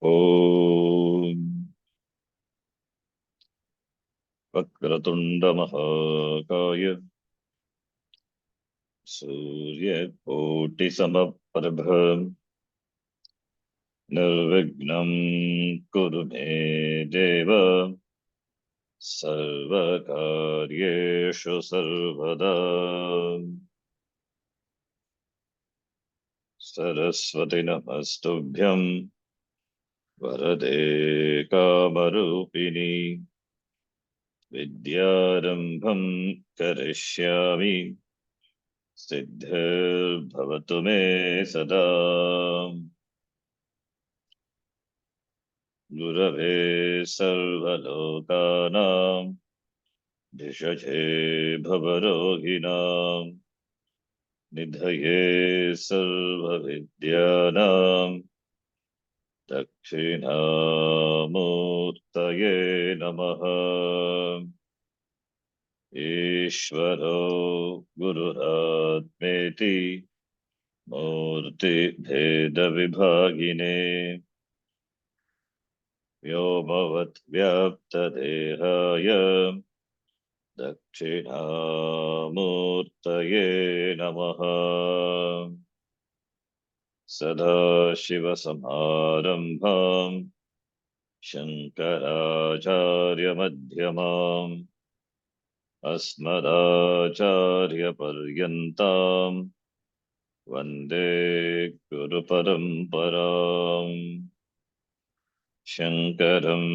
ॐ वक्रतुण्डमहाकाय सूर्यकोटिसमप्रभ निर्विघ्नं कुरु मे देव सर्वकार्येषु सर्वदा। सरस्वती नमस्तुभ्यं वरदे कामरूपिणी विद्यारम्भं करिष्यामि सिद्धिर्भवतु मे सदा। गुरवे सर्वलोकानां भिषजे भवरोगिणां निधये सर्वविद्यानां दक्षिणामूर्तये नमः। ईश्वरो गुरुरात्मेति मूर्तिभेदविभागिने व्योमवद्व्याप्तदेहाय दक्षिणामूर्तये नमः। सदाशिवसमारम्भां शङ्कराचार्यमध्यमाम् अस्मदाचार्यपर्यन्तां वन्दे गुरुपरम्पराम्। शङ्करं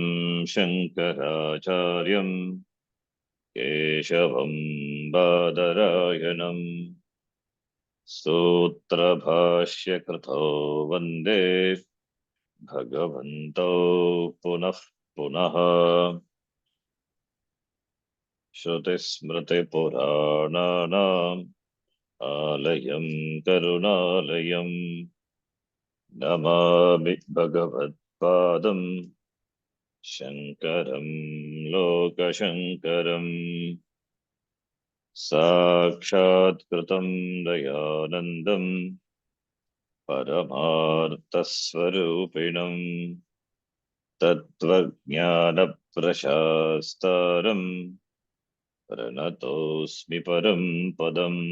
शङ्कराचार्यं केशवं बादरायणम् सूत्रभाष्यकृतो वन्दे भगवन्तौ पुनः पुनः। श्रुतिस्मृतिपुराणानाम् आलयं करुणालयं नमामि भगवत्पादं शङ्करं लोकशङ्करम्। साक्षात्कृतं दयानन्दं परमार्थस्वरूपिणं तत्त्वज्ञानप्रशास्तारं प्रणतोऽस्मि परं पदम्।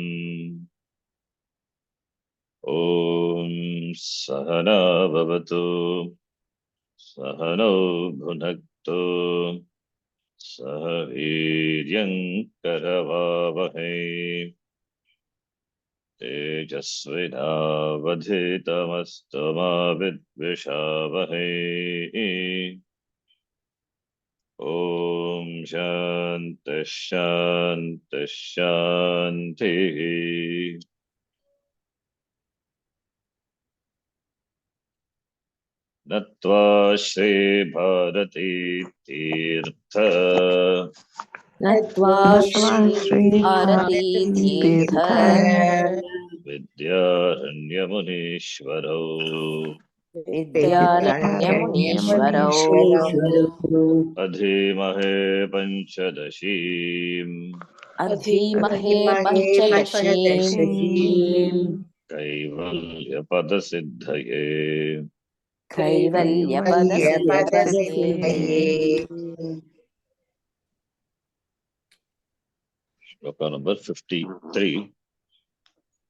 ॐ सहना भवतु सहनौ भुनक्तु सह वीर्यं करवावहै तेजस्विनावधीतमस्तु मा विद्विषावहै। ॐ शान्तिः शान्तिः शान्तिः। नत्वा श्रीभारती तीर्थ नत्वा श्रीभारती तीर्थ विद्यारण्यमुनीश्वरौ विद्यारण्यमुनीश्वरौ अधीमहे पञ्चदशीम् अधीमहे पञ्चदशीम् कैवल्यपदसिद्धये। कैवल्यपदसिद्धये। श्लोक नंबर 53।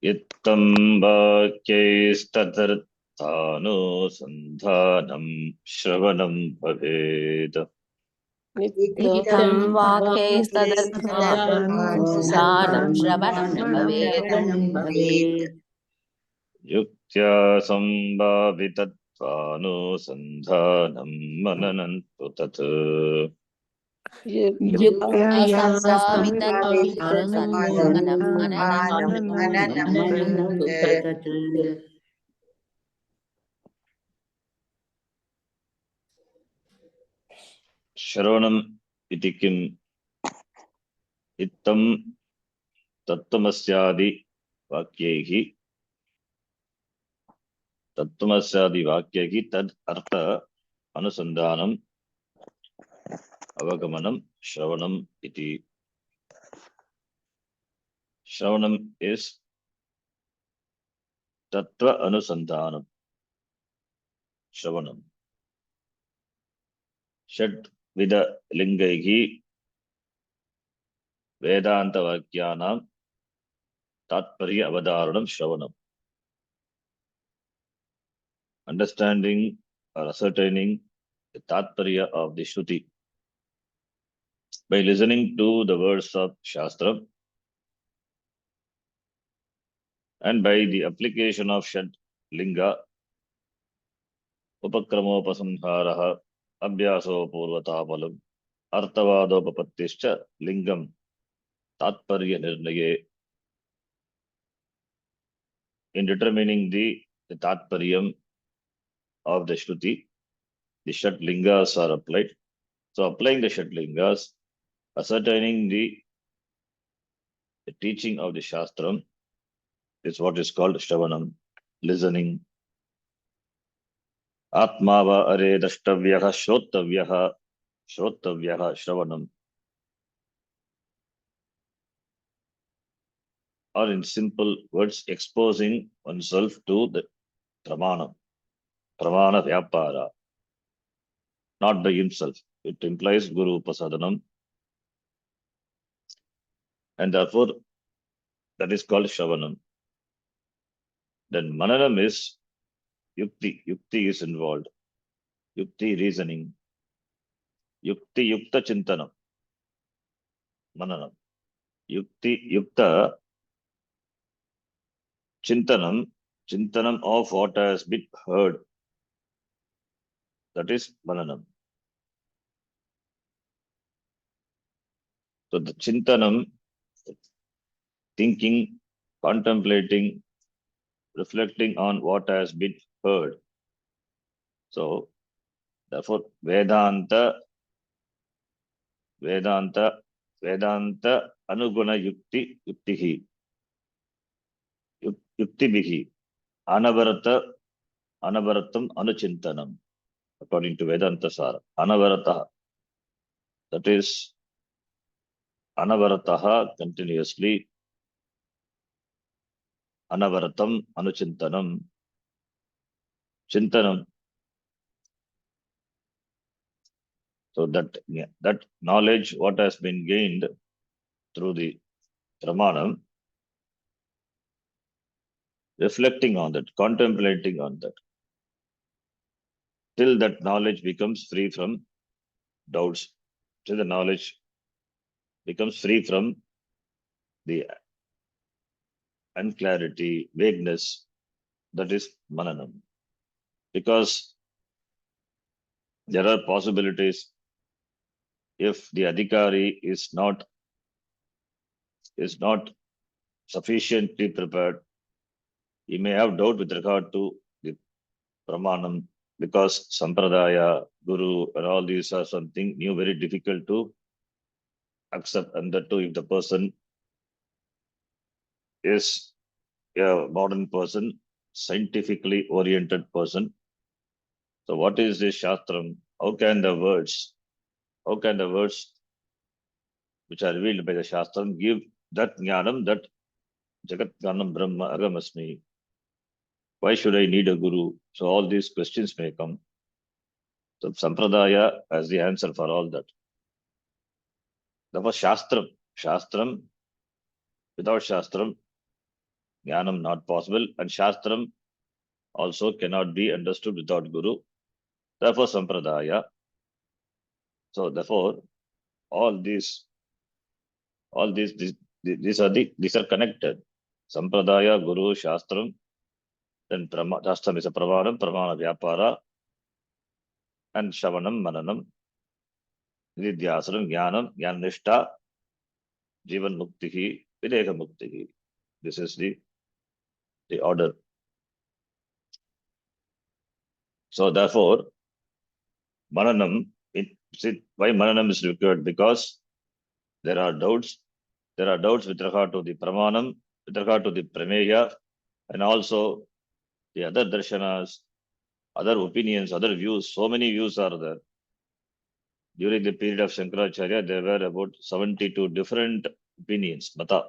इत्थं वाक्यैस्तदर्थानुसन्धानं श्रवणं भवेत्। इत्थं वाक्यैस्तदर्थानुसन्धानं श्रवणं भवेत्। युक्त्या सम्भावितत्वानुसन्धानं मननं तु तत्। युक्त्या सम्भावितत्वानुसन्धानं मननं तु तत्। श्रवणम् इति किम्? इत्थं तत्त्वमस्यादि वाक्यैः तद् अर्थ अनुसंधानम् अवगमनम श्रवणम इति। श्रवणम is तत्व अनुसंधानम। श्रवणम षड्विध लिङ्गैः वेदान्तवाक्यानां तात्पर्य अवधारणं श्रवणम्. Understanding or ascertaining the tatparya of the Shruti by listening to the words of Shastra and by the application of Shad Linga, Upakramopasamharaha, Abhyaso Purvatapalam, Artavadopapattischa Lingam, Tatparya Nirnaye. In determining the Tatparyam of the Shruti, the Shat Lingas are applied. So applying the Shat Lingas, ascertaining the teaching of the Shastram is what is called Shravanam, listening. Atmava are dashtavyaha shrottavyaha Shravanam. Or in simple words, exposing oneself to the Pramana Vyapara, not by himself. It implies Guru Upasadanam, and therefore that is called Shravanam. Then Mananam is Yukti. Yukti is involved. Yukti reasoning. Yukti Yukta Chintanam. Mananam. Yukti Yukta Chintanam of what has been heard. That is Mananam. So the Chintanam, thinking, contemplating, reflecting on what has been heard. So therefore Vedanta Anuguna Yuktihi Yuktibihi Anavaratam Anuchintanam, according to Vedanta Sara. Anavarata, that is Anavarataha, continuously. Anavaratam Anuchintanam, Chintanam. So that knowledge, what has been gained through the Pramanam, reflecting on that, contemplating on that, till that knowledge becomes free from doubts, till the knowledge becomes free from the unclarity, vagueness, that is Mananam. Because there are possibilities if the Adhikari is not sufficiently prepared, he may have doubt with regard to the Pramanam, because Sampradaya, Guru, and all these are something new, very difficult to accept. And that too, if the person is a modern person, scientifically oriented person. So what is this Shastram? How can the words which are revealed by the Shastram give that Jnanam, that Jagat Jnanam Brahma Agamasmi? Why should I need a guru? So all these questions may come. So Sampradaya has the answer for all that. Therefore Shastram, without Shastram, Jnanam not possible, and Shastram also cannot be understood without Guru. Therefore Sampradaya. So therefore all these are connected. Sampradaya, Guru, Shastram, then Shastram is a Pramana Vyapara, and Shravanam, Mananam, Nidhyasanam, Jnanam, Jnanishta, Jivan Muktihi, Videka Muktihi. This is the order. So therefore, Mananam, why Mananam is required? Because there are doubts with regard to the Pramanam, with regard to the Prameya, and also the other darshanas, other opinions, other views. So many views are there. During the period of Shankaracharya, there were about 72 different opinions, mata.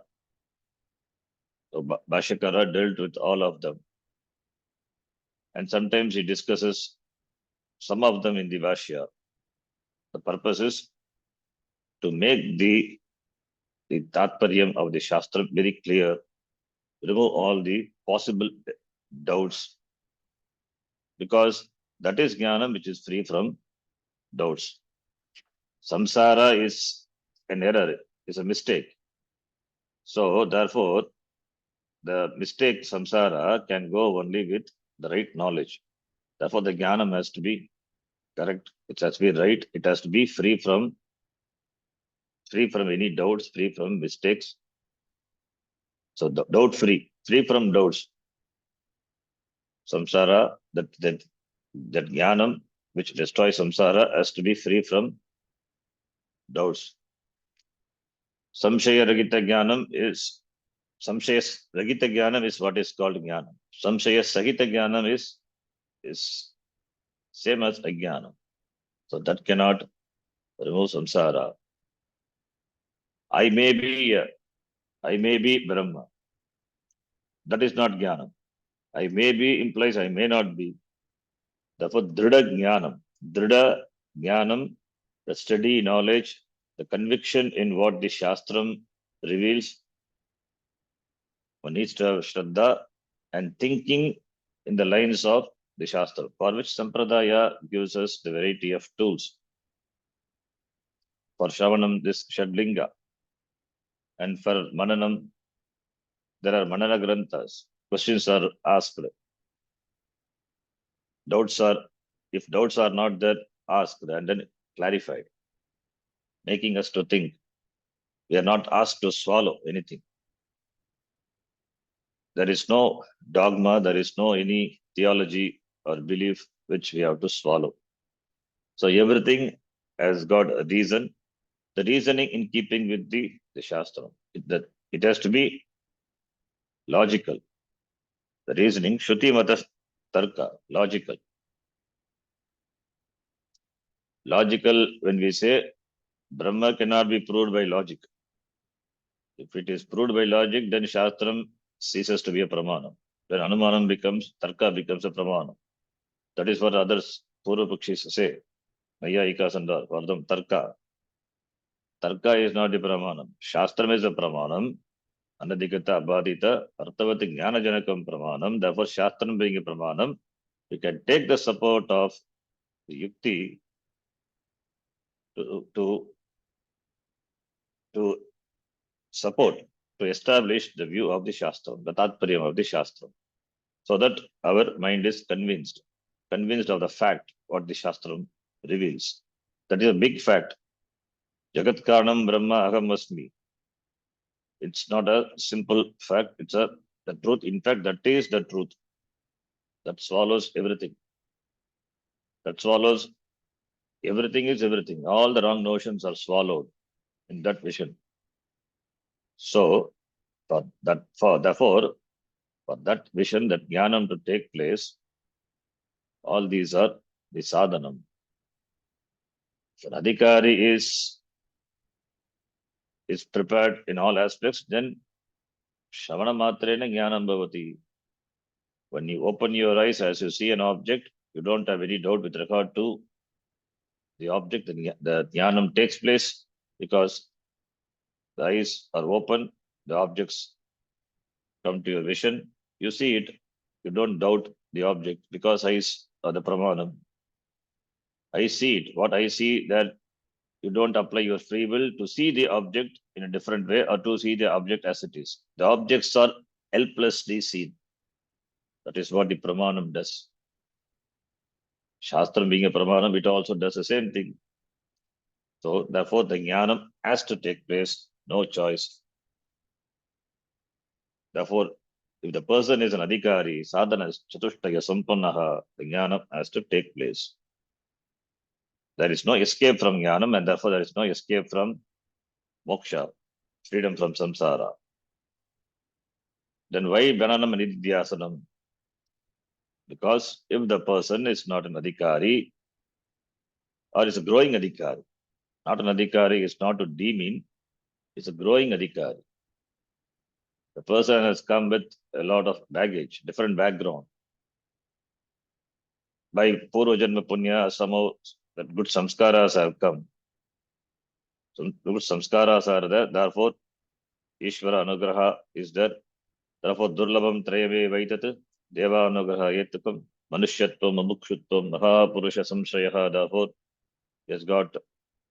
So Bhashyakara dealt with all of them. And sometimes he discusses some of them in the Bhashya. The purpose is to make the tatparyam of the Shastra very clear, remove all the possible doubts, because that is jnanam which is free from doubts. Samsara is an error, is a mistake. So therefore, the mistake samsara can go only with the right knowledge. Therefore, the jnanam has to be correct. It has to be right. It has to be free from any doubts, free from mistakes. So doubt free from doubts. Samsara, that jnanam which destroys samsara has to be free from doubts. Samshaya Ragita Jnanam is Samshaya Ragita Jnanam is what is called Jnanam. Samshaya Sahita Jnanam is same as Ajnanam. So that cannot remove samsara. I may be Brahma. That is not Jnanam. I may be implies I may not be. Therefore, Drida Jnanam. Drida Jnanam, the steady knowledge, the conviction in what the Shastram reveals. One needs to have Shraddha and thinking in the lines of the Shastra, for which Sampradaya gives us the variety of tools. For Shravanam, this Shadlinga. And for Mananam, there are Manana Granthas. Questions are asked. If doubts are not there, asked and then clarified, making us to think. We are not asked to swallow anything. There is no dogma, there is no any theology or belief which we have to swallow. So everything has got a reason. The reasoning in keeping with the Shastra. It has to be logical. The reasoning, Shruti Mata Tarka, logical. Logical, when we say Brahma cannot be proved by logic. If it is proved by logic, then Shastram ceases to be a Pramanam. Then Anumanam becomes, Tarka becomes a Pramanam. That is what others, Purva Pakshis say. Maya Ika Sandar, for them, Tarka. Tarka is not the Pramanam. Shastram is a Pramanam. Anadikata, Abhadita, Arthavati Jnana Janakam Pramanam. Therefore, Shastram being a Pramanam, we can take the support of the Yukti to support, to establish the view of the Shastra, the Tatparyam of the Shastra, so that our mind is convinced of the fact what the Shastram reveals. That is a big fact. Jagat Karanam Brahma Aham Asmi. It's not a simple fact, it's the truth. In fact, that is the truth. That swallows everything. That swallows everything is everything. All the wrong notions are swallowed in that vision. So, therefore, for that vision, that jnanam to take place, all these are the sadhanam. If an adhikari is prepared in all aspects, then Shravana Matrena Jnanam Bhavati. When you open your eyes as you see an object, you don't have any doubt with regard to the object. The Jnanam takes place because the eyes are open, the objects come to your vision, you see it, you don't doubt the object because eyes are the Pramanam. I see it. What I see, that you don't apply your free will to see the object in a different way or to see the object as it is. The objects are helplessly seen. That is what the Pramanam does. Shastram being a Pramanam, it also does the same thing. So therefore, the Jnanam has to take place, no choice. Therefore, if the person is an Adhikari, Sadhana is Chatushtaya Sampannaha, the Jnanam has to take place. There is no escape from Jnanam, and therefore there is no escape from moksha, freedom from samsara. Then why Bananam Nididhyasanam? Because if the person is not an adhikari or is a growing adhikari, not an adhikari is not to demean, it's a growing adhikari. The person has come with a lot of baggage, different background. By Purva Janma Punya, somehow that good samskaras have come. Some good samskaras are there. Therefore, Ishvara Anugraha is there. Therefore, Durlabam Trayave Vaitat, Deva Anugraha Yetukam, Manushyatvam, Mumukshutvam, Mahapurusha Samshayaha. Therefore, he has got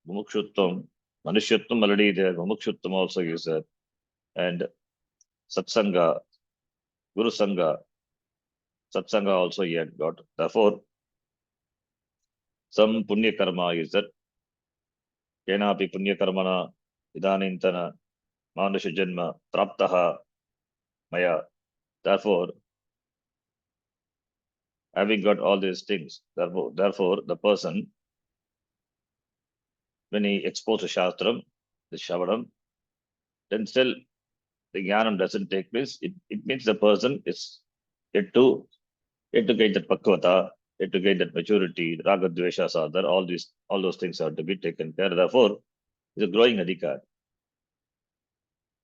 Mumukshutvam, Manushyatvam already there, Mumukshutvam also is there. And Satsanga, Guru Sangha, Satsanga also he had got. Therefore, some Punya Karma is that. Kenapi Punya Karmana, Idanintana, Manusha Janma, Praptaha, Maya. Therefore, having got all these things, therefore the person, when he exposes Shastram, the Shavanam, then still the Jnanam doesn't take place. It means the person is yet to get that Pakvata, yet to get that maturity, Raga Dvesha Sadhar, all those things are to be taken care of. Therefore, it's a growing adhikar.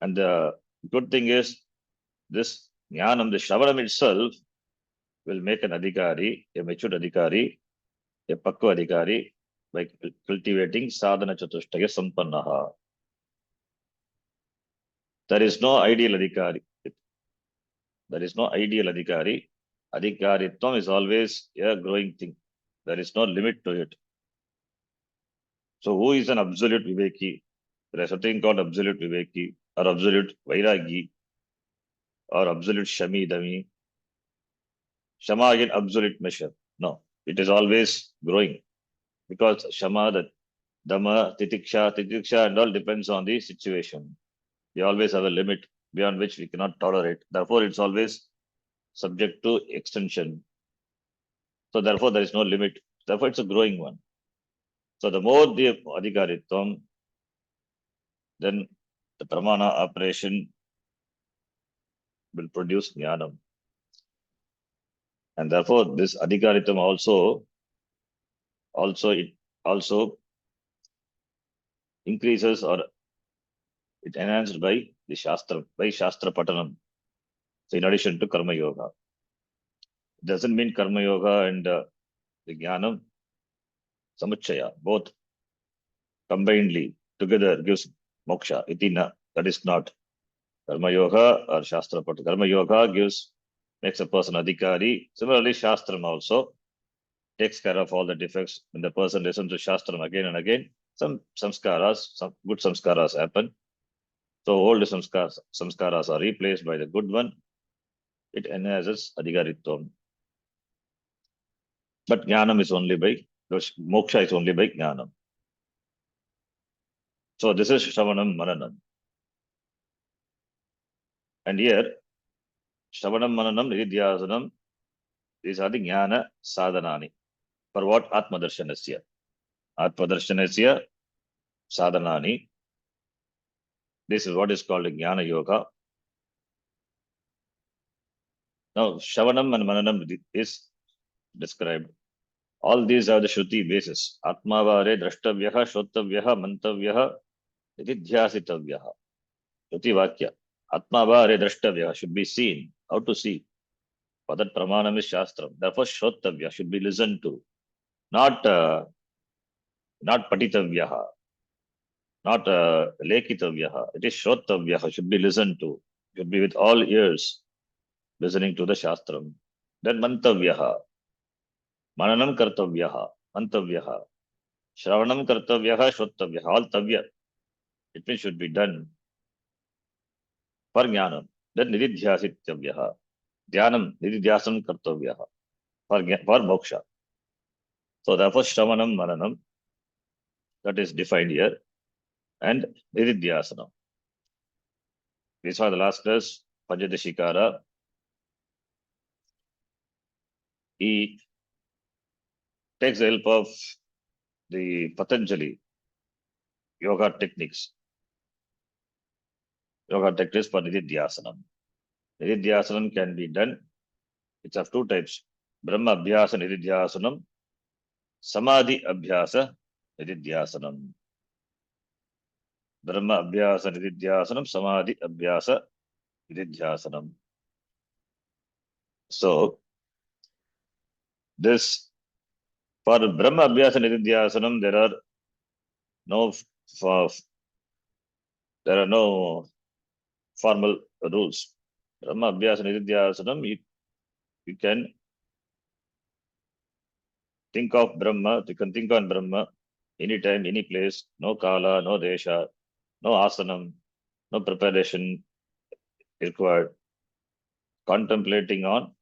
And the good thing is, this Jnanam, the Shavanam itself, will make an adhikari, a mature adhikari, a pakva adhikari, by cultivating sadhana chatushtaya sampannaha. There is no ideal adhikari. There is no ideal adhikari. Adhikaritvam is always a growing thing. There is no limit to it. So who is an absolute viveki? There is something called absolute viveki or absolute vairagi or absolute shami dami. Shama again absolute measure. No, it is always growing because shama, the dhamma, titiksha and all depends on the situation. We always have a limit beyond which we cannot tolerate. Therefore, it's always subject to extension. So therefore, there is no limit. Therefore, it's a growing one. So the more the adhikaritvam, then the pramana operation will produce jnanam. And therefore, this adhikaritvam also increases or it enhanced by the Shastra, by Shastra Patanam. So in addition to Karma Yoga. It doesn't mean Karma Yoga and the Jnanam Samuchaya, both combinedly together gives moksha. Itina, that is not Karma Yoga or Shastra Patanam. Karma Yoga makes a person adhikari. Similarly, Shastram also takes care of all the defects. When the person listens to Shastram again and again, some good samskaras happen. So old samskaras are replaced by the good one. It enhances adhikaritvam. But jnanam is only by, moksha is only by jnanam. So this is Shravanam Mananam. And here, Shravanam Mananam Nididhyasanam, these are the jnana sadhanani. For what? Atmadarshanasya. Atmadarshanasya sadhanani. This is what is called jnana yoga. Now, Shravanam and Mananam is described. All these are the Shruti basis. Atmavare drashtavyaha, shrottavyaha, mantavyaha, nididhyasitavyaha. Shruti Vakya. Atmavare drashtavyaha should be seen. How to see? For that pramanam is Shastram. Therefore, shrottavya should be listened to. Not patitavyaha. Not lekitavyaha. It is shrottavyaha, should be listened to. Should be with all ears listening to the Shastram. Then mantavyaha. Mananam kartavyaha. Mantavyaha. Shravanam kartavyaha, shrottavyaha. All tavya. It means should be done for jnanam. Then nididhyasitavyaha. Dhyanam, nididhyasam kartavyaha. For moksha. So therefore, Shravanam, Mananam, that is defined here. And nididhyasana. We saw the last class, Panchadasi. He takes the help of the Patanjali yoga techniques. Yoga techniques for nididhyasanam. Nididhyasanam can be done. It's of two types. Brahma Abhyasa Nididhyasanam, Samadhi Abhyasa Nididhyasanam. Brahma Abhyasa Nididhyasanam, Samadhi Abhyasa Nididhyasanam. So, this For Brahma Abhyasa Nididhyasanam, there are no formal rules. Brahma Abhyasa Nididhyasanam, you can think of Brahma, you can think on Brahma anytime, any place, no kala, no desha, no asanam, no preparation required. Contemplating on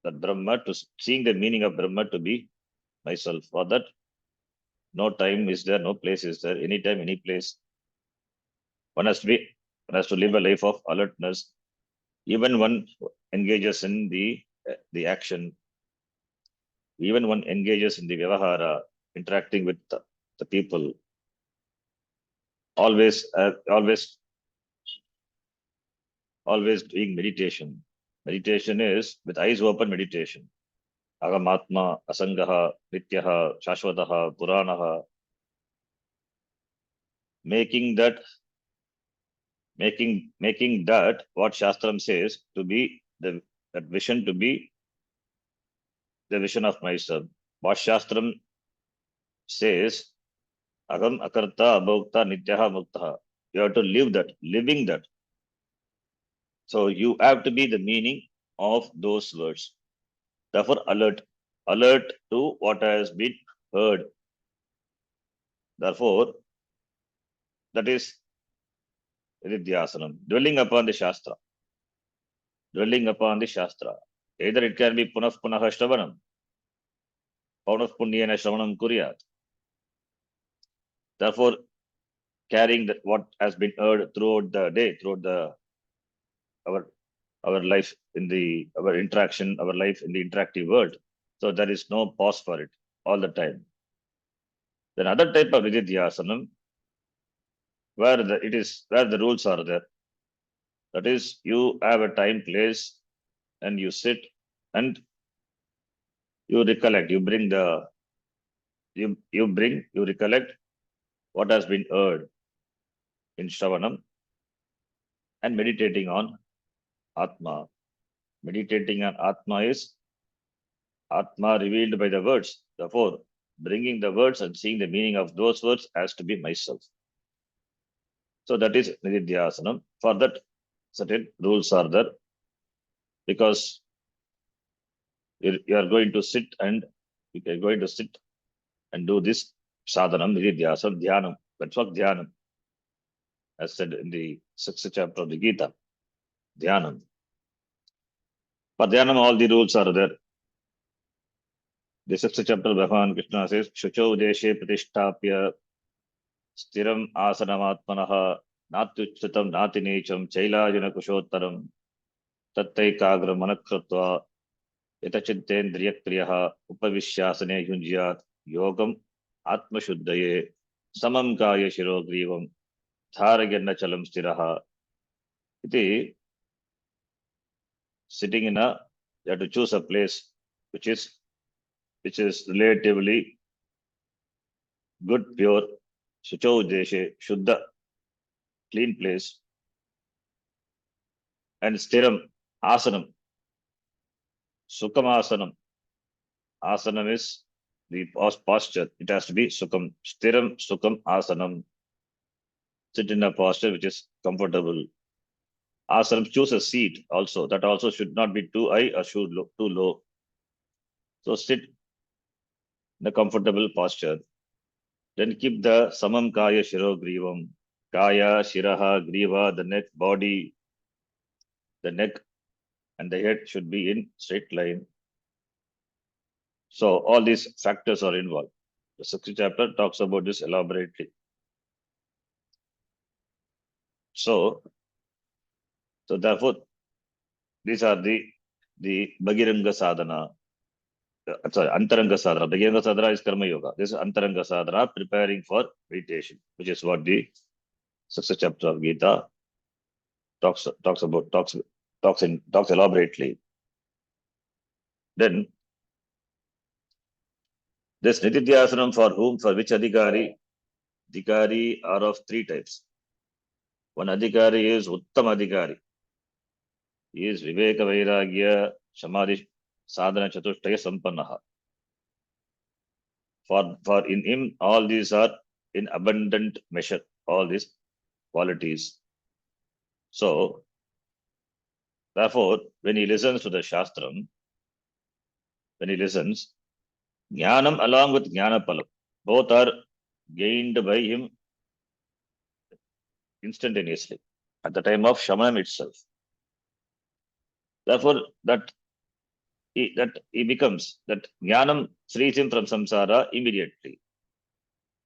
that Brahma, to seeing the meaning of Brahma to be myself. For that, no time is there, no place is there, anytime, any place. One has to live a life of alertness. Even one engages in the action, even one engages in the vyavahara, interacting with the people, always doing meditation. Meditation is with eyes open meditation. Agamatma, asangaha, nityaha, shashvataha, puranaha. Making that what Shastram says to be that vision to be the vision of myself. What Shastram says, Agam akarta abhokta nityaha muktaha. You have to live that, living that. So you have to be the meaning of those words. Therefore, alert to what has been heard. Therefore, that is Nididhyasanam, dwelling upon the Shastra. Dwelling upon the Shastra. Either it can be punah punaha shravanam, punah punyena shravanam kuryat. Therefore, carrying what has been heard throughout the day, throughout our life our interaction, our life in the interactive world. So there is no pause for it all the time. Then other type of Nididhyasanam, where the rules are there. That is, you have a time, place, and you sit and you recollect. You recollect what has been heard in Shravanam and meditating on Atma. Meditating on Atma is Atma revealed by the words. Therefore, bringing the words and seeing the meaning of those words has to be myself. So that is Nididhyasanam. For that, certain rules are there, because you are going to sit and do this sadhanam, Nididhyasanam, Dhyanam. That's what Dhyanam, as said in the 6th chapter of the Gita. Dhyanam. For Dhyanam, all the rules are there. The 6th chapter, Bhagavan Krishna says, Shucho Deshe Pratishtapya Stiram Asanamatmanaha Natyuchitam Natinecham Chailajana Kushottaram Tattai Kagra Manakratva Yatachintendriyakriyaha Upavishyasane Yunjyat Yogam Atma Shuddhaye Samam Kaya Shirogrivam Tharaganna Chalam Stiraha. Iti, sitting you have to choose a place which is relatively good, pure, Shucho Deshe, Shuddha, clean place, and Stiram, Asanam, Sukham Asanam. Asanam is the posture. It has to be Sukham, Stiram, Sukham, Asanam. Sit in a posture which is comfortable. Asanam, choose a seat also. That also should not be too high or too low. So sit in a comfortable posture. Then keep the Samam Kaya Shiro Grivam. Kaya, Shiraha, Griva, the neck, body, the neck and the head should be in straight line. So all these factors are involved. The 6th chapter talks about this elaborately. So therefore, these are the Bhagiranga Sadhana. Sorry, Antaranga Sadhana. Bhagiranga Sadhana is Karma Yoga. This is Antaranga Sadhana, preparing for meditation, which is what the 6th chapter of Gita talks elaborately. Then this Nididhyasanam for which Adhikari? Adhikari are of 3 types. One Adhikari is Uttam Adhikari. He is Viveka Vairagya Samadhi Sadhana Chatushtaya Sampannaha. For in him, all these are in abundant measure, all these qualities. So, therefore, when he listens to the Shastram, when he listens, Jnanam along with Jnanapalam, both are gained by him instantaneously at the time of Shamanam itself. Therefore, that he becomes, that Jnanam frees him from samsara immediately.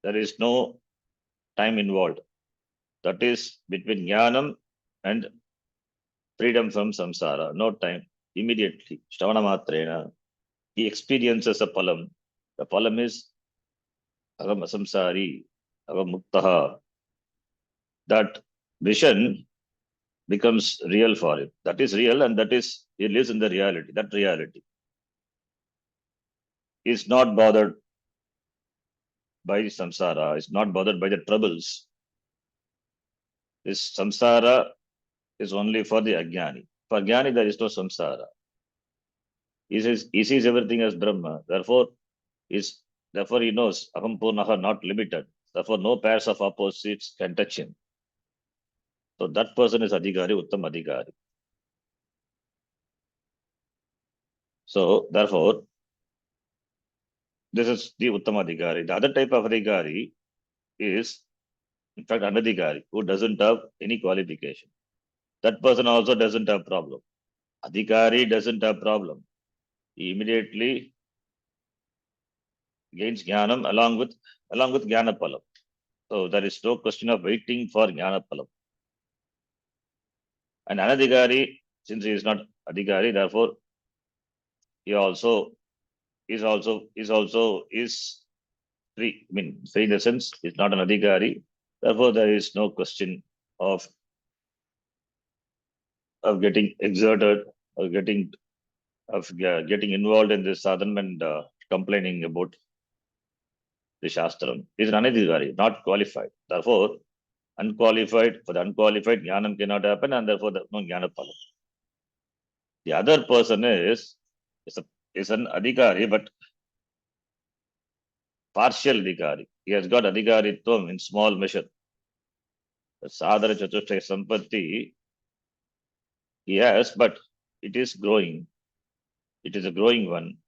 There is no time involved. That is between Jnanam and freedom from samsara, no time. Immediately, Shravana Matrena, he experiences a palam. The palam is Agam Asamsari, Agam Muktaha. That vision becomes real for him. That is real, and that is, he lives in the reality. That reality is not bothered by samsara, is not bothered by the troubles. This samsara is only for the ajnani. For jnani, there is no samsara. He sees everything as Brahma. Therefore, he knows Aham Purnaha, not limited. Therefore, no pairs of opposites can touch him. So that person is Adhikari, Uttam Adhikari. So therefore, this is the Uttam Adhikari. The other type of Adhikari is, in fact, Anadhikari, who doesn't have any qualification. That person also doesn't have problem. Adhikari doesn't have problem. He immediately gains Jnanam along with Jnanapalam. So there is no question of waiting for Jnanapalam. And Anadhikari, since he is not Adhikari, therefore he also is free. I mean, free in the sense is not an Adhikari. Therefore, there is no question of getting exerted or getting involved in this sadhana and complaining about the Shastram. He is an Anadhikari, not qualified. Therefore, unqualified, for the unqualified, Jnanam cannot happen, and therefore there is no Jnanapalam. The other person is an Adhikari, but partial Adhikari. He has got Adhikaritvam in small measure. The Sadhana Chatushtaya Sampatti he has, but it is growing. It is a growing one.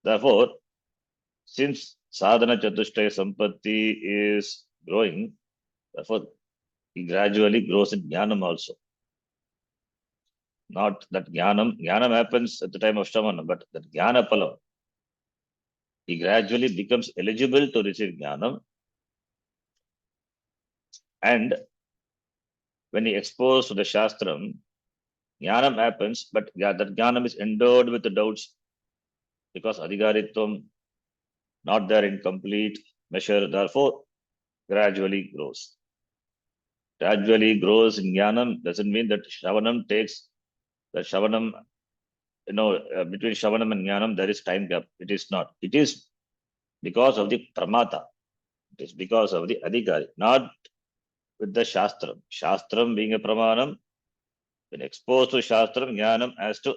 Therefore, since Sadhana Chatushtaya Sampatti is growing, therefore he gradually grows in Jnanam also. Not that Jnanam happens at the time of Shravana, but that Jnanapalam, he gradually becomes eligible to receive Jnanam. And when he exposed to the Shastram, Jnanam happens, but that Jnanam is endowed with the doubts because Adhikaritvam not there in complete measure, therefore gradually grows. Gradually grows in Jnanam doesn't mean that Shravanam takes the Shravanam, between Shravanam and Jnanam there is time gap. It is not. It is because of the Pramata. It is because of the Adhikari, not with the Shastram. Shastram being a Pramanam, when exposed to Shastram, Jnanam has to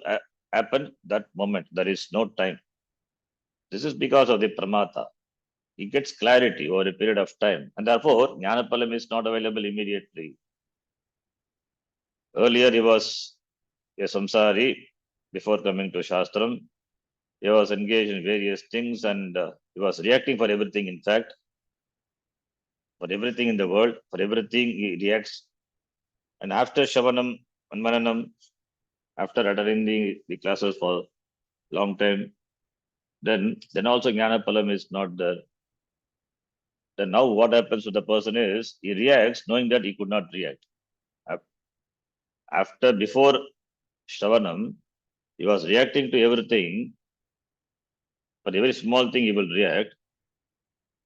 happen that moment. There is no time. This is because of the Pramata. He gets clarity over a period of time. And therefore, Jnanapalam is not available immediately. Earlier, he was a samsari before coming to Shastram. He was engaged in various things and he was reacting for everything, in fact. For everything in the world, for everything he reacts. And after Shavanam and Mananam, after uttering the classes for a long time, then also Jnanapalam is not there. Then now what happens to the person is he reacts knowing that he could not react. Before Shravanam, he was reacting to everything. For every small thing he will react.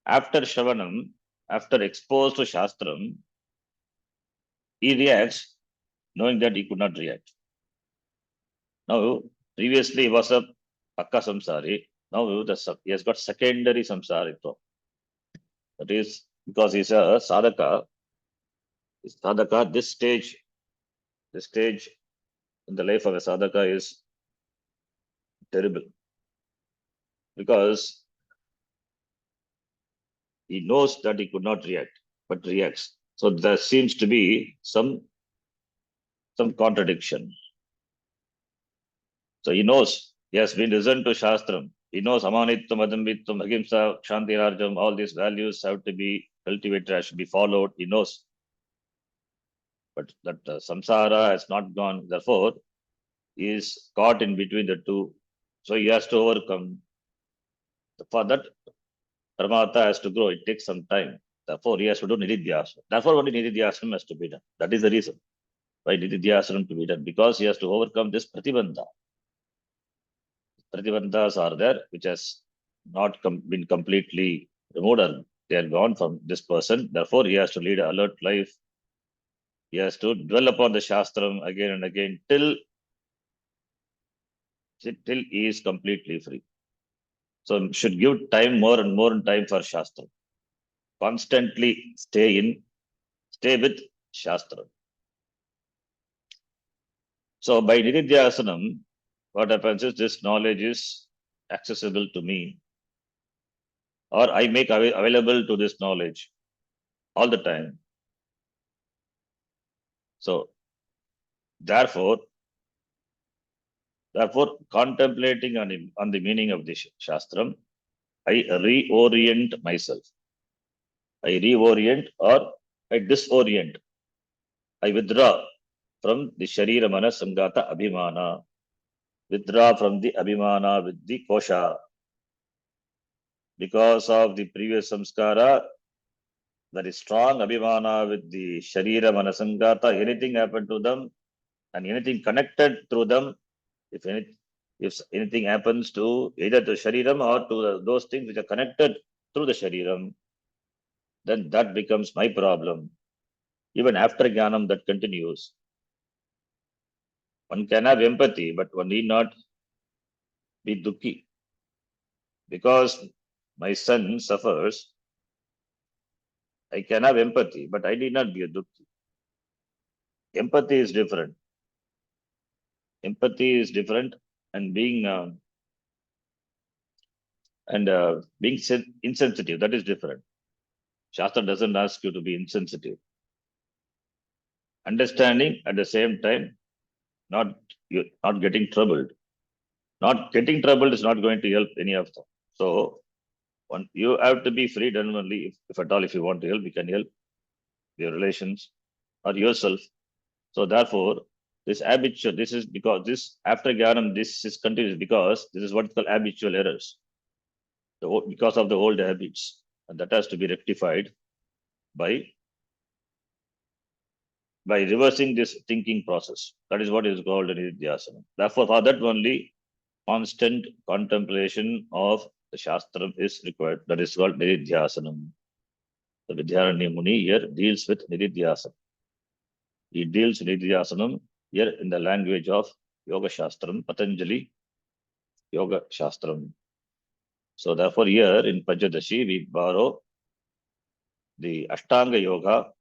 After Shravanam, after exposed to Shastram, he reacts knowing that he could not react. Now, previously he was a Pakka Samsari. Now he has got secondary Samsaritva. That is because he's a sadhaka. Sadhaka, this stage in the life of a sadhaka is terrible. Because He knows that he could not react, but reacts. So there seems to be some contradiction. So he knows, he has been listened to Shastram. He knows Amanitvam, Adambitvam, Ahimsa, Shantirarjam, all these values have to be cultivated, should be followed. He knows. But that samsara has not gone, therefore, he is caught in between the two. So he has to overcome. For that, Paramatma has to grow. It takes some time. Therefore, he has to do Nididhyasana. Therefore, only Nididhyasana has to be done. That is the reason why Nididhyasana to be done. Because he has to overcome this Pratibandha. Pratibandhas are there, which has not been completely removed, or they are gone from this person. Therefore, he has to lead an alert life. He has to dwell upon the Shastram again and again till he is completely free. So should give time more and more time for Shastra. Constantly stay with Shastra. So by Nididhyasanam, what happens is this knowledge is accessible to me, or I make available to this knowledge all the time. So therefore, contemplating on the meaning of this Shastram, I reorient myself. I reorient or I disorient. I withdraw from the Sharira Mana Sangata Abhimana. Withdraw from the Abhimana with the Kosha. Because of the previous samskara, very strong Abhimana with the Sharira Mana Sangata, anything happened to them and anything connected through them, if anything happens to either to Shariram or to those things which are connected through the Shariram, then that becomes my problem. Even after Jnanam, that continues. One can have empathy, but one need not be dukkhi. Because my son suffers, I can have empathy, but I need not be a dukkhi. Empathy is different. Empathy is different, and being insensitive, that is different. Shastra doesn't ask you to be insensitive. Understanding at the same time, not getting troubled. Not getting troubled is not going to help any of them. So you have to be free done only if at all, if you want to help, you can help your relations or yourself. So therefore, this habitual, this is because this after Jnanam, this is continuous because this is what is called habitual errors. Because of the old habits, and that has to be rectified by reversing this thinking process. That is what is called Nididhyasana. Therefore, for that only constant contemplation of the Shastram is required. That is called Nididhyasanam. The Vidyaranya Muni here deals with Nididhyasana. He deals with Nididhyasanam here in the language of Yoga Shastram, Patanjali Yoga Shastram. So therefore, here in Panchadasi, we borrow the Ashtanga Yoga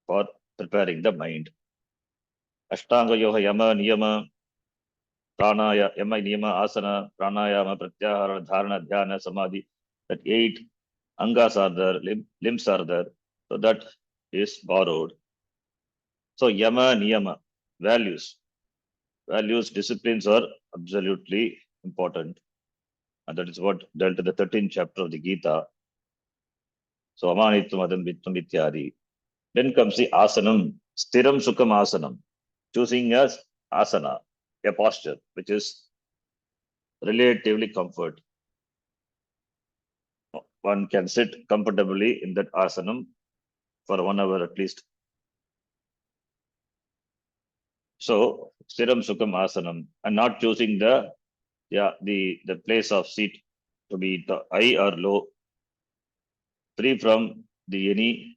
for preparing the mind. Ashtanga Yoga Yama, Niyama, Pranaya, Yama, Niyama, Asana, Pranayama, Pratyahara, Dharana, Dhyana, Samadhi. That 8 Angas are there, limbs are there. So that is borrowed. So Yama, Niyama, values. Values, disciplines are absolutely important. And that is what dealt in the 13th chapter of the Gita. So Amanitvam, Adambitvam, Ityadi. Then comes the Asanam, Stiram Sukham Asanam. Choosing as asana, a posture, which is relatively comfort. One can sit comfortably in that asanam for 1 hour at least. So, Stiram Sukham Asanam, and not choosing the place of seat to be high or low, free from the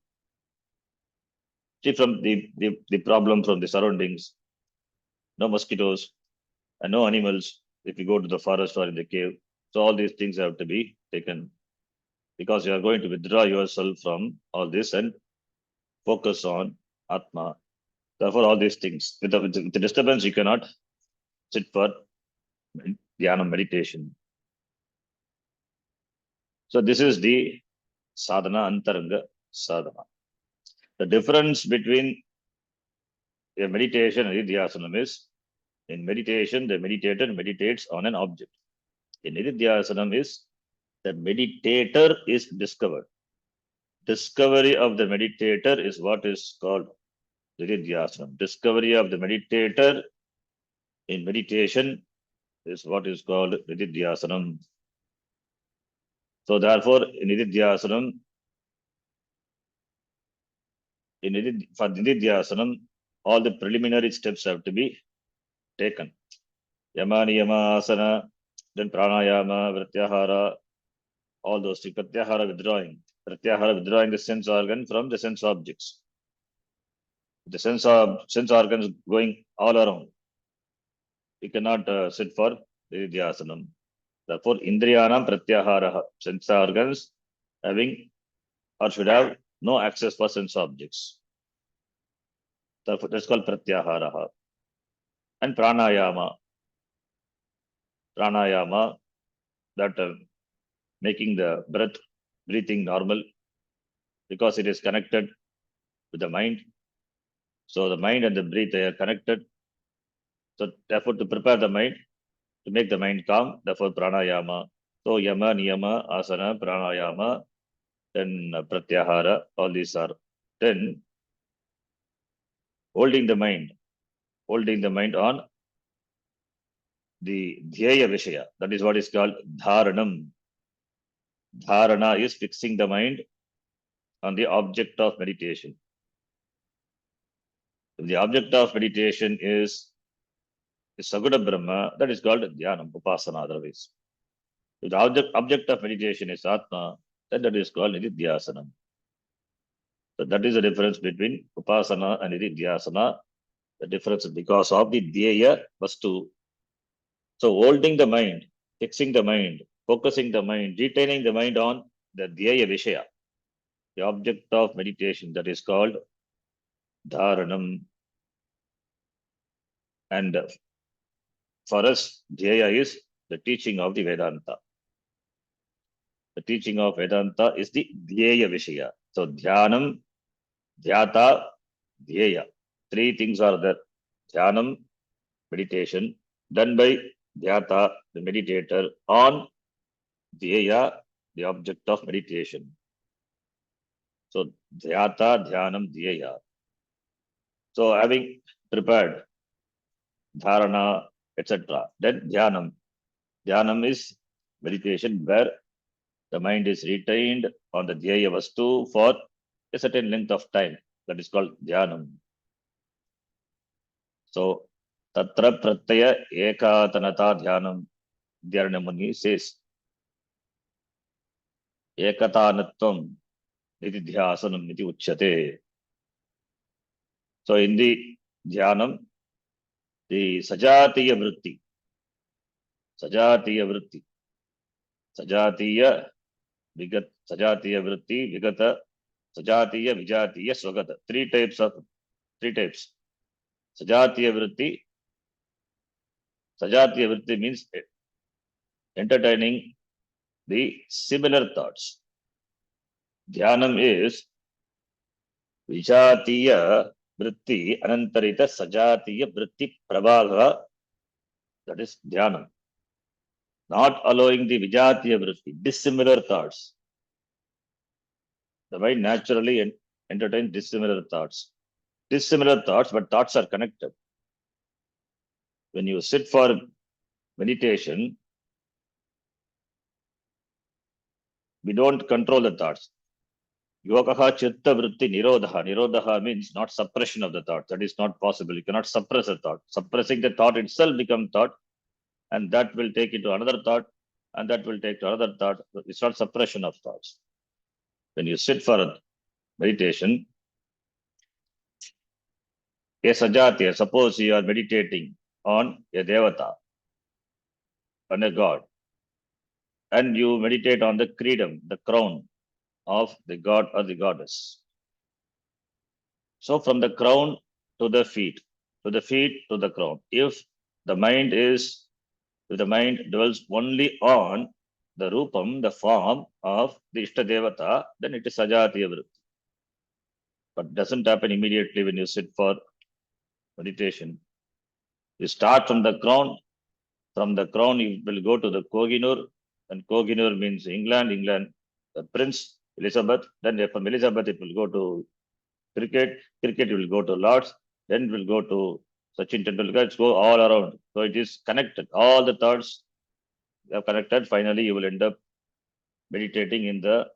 problem from the surroundings, no mosquitoes and no animals if you go to the forest or in the cave. So all these things have to be taken because you are going to withdraw yourself from all this and focus on Atma. Therefore, all these things with the disturbance, you cannot sit for dhyana meditation. So this is the sadhana, antaranga sadhana. The difference between a meditation and nididhyasanam is, in meditation, the meditator meditates on an object. In nididhyasanam is, the meditator is discovered. Discovery of the meditator is what is called nididhyasanam. Discovery of the meditator in meditation is what is called nididhyasanam. So therefore, in nididhyasanam, for nididhyasanam, all the preliminary steps have to be taken. Yama, niyama, asana, then pranayama, pratyahara, all those things. Pratyahara withdrawing. Pratyahara withdrawing the sense organ from the sense objects. The sense organs going all around. You cannot sit for nididhyasanam. Therefore, indriyanam pratyahara, sense organs having or should have no access for sense objects. Therefore, that's called pratyahara. And pranayama. Pranayama, that making the breathing normal, because it is connected with the mind. So the mind and the breath, they are connected. So therefore, to prepare the mind, to make the mind calm, therefore pranayama. So yama, niyama, asana, pranayama, then pratyahara, all these are. Then holding the mind on the dhyaya vishaya. That is what is called dharanam. Dharana is fixing the mind on the object of meditation. If the object of meditation is Saguna Brahma, that is called Dhyanam, Upasana otherwise. If the object of meditation is Atma, then that is called Nididhyasanam. So that is the difference between Upasana and Nididhyasana. The difference is because of the Dhyaya Vastu. So holding the mind, fixing the mind, focusing the mind, retaining the mind on the Dhyaya Vishaya, the object of meditation, that is called Dharanam. And for us, Dhyaya is the teaching of the Vedanta. The teaching of Vedanta is the Dhyaya Vishaya. So Dhyanam, Dhyata, Dhyaya. Three things are there. Dhyanam, meditation, done by Dhyata, the meditator, on Dhyaya, the object of meditation. So Dhyata, Dhyanam, Dhyaya. So having prepared Dharana, etc., then Dhyanam. Dhyanam is meditation where the mind is retained on the Dhyaya Vastu for a certain length of time. That is called Dhyanam. So, Tatra Pratyaya Ekatanata Dhyanam, Dhyanamuni says, Ekatanatvam Nididhyasanam Niti Uchyate. So, in the Dhyanam, the Sajatiya Vritti, Sajatiya Vritti, Vigata, Sajatiya, Vijatiya, Swagata. Three types. Sajatiya Vritti means entertaining the similar thoughts. Dhyanam is Vijatiya Vritti Anantarita Sajatiya Vritti Prabhava. That is Dhyanam. Not allowing the Vijatiya Vritti, dissimilar thoughts. The mind naturally entertains dissimilar thoughts. Dissimilar thoughts, but thoughts are connected. When you sit for meditation, we don't control the thoughts. Yogaha chitta vritti nirodha. Nirodha means not suppression of the thought. That is not possible. You cannot suppress a thought. Suppressing the thought itself becomes thought, and that will take it to another thought, and that will take to another thought. It's not suppression of thoughts. When you sit for meditation, a sajati, suppose you are meditating on a devata, on a god, and you meditate on the kridam, the crown of the god or the goddess. So from the crown to the feet, to the crown. If the mind dwells only on the rupam, the form of the Ishtadevata, then it is Sajatiya Vritti. But doesn't happen immediately when you sit for meditation. You start from the crown. From the crown, you will go to the Koginur, and Koginur means England, the Prince Elizabeth. Then from Elizabeth, it will go to cricket. Cricket will go to Lords. Then it will go to Sachin Tendulkar. It's go all around. So it is connected. All the thoughts are connected. Finally, you will end up meditating in the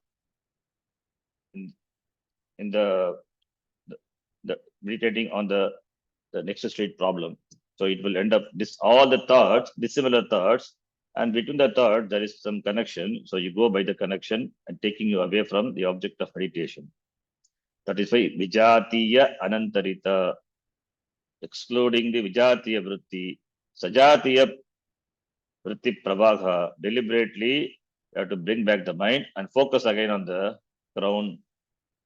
meditating on the next state problem. So it will end up this all the thoughts, dissimilar thoughts, and between the thought there is some connection. So you go by the connection and taking you away from the object of meditation. That is why Vijatiya Anantarita, excluding the Vijatiya Vritti, Sajatiya Vritti Pravaha, deliberately you have to bring back the mind and focus again on the crown,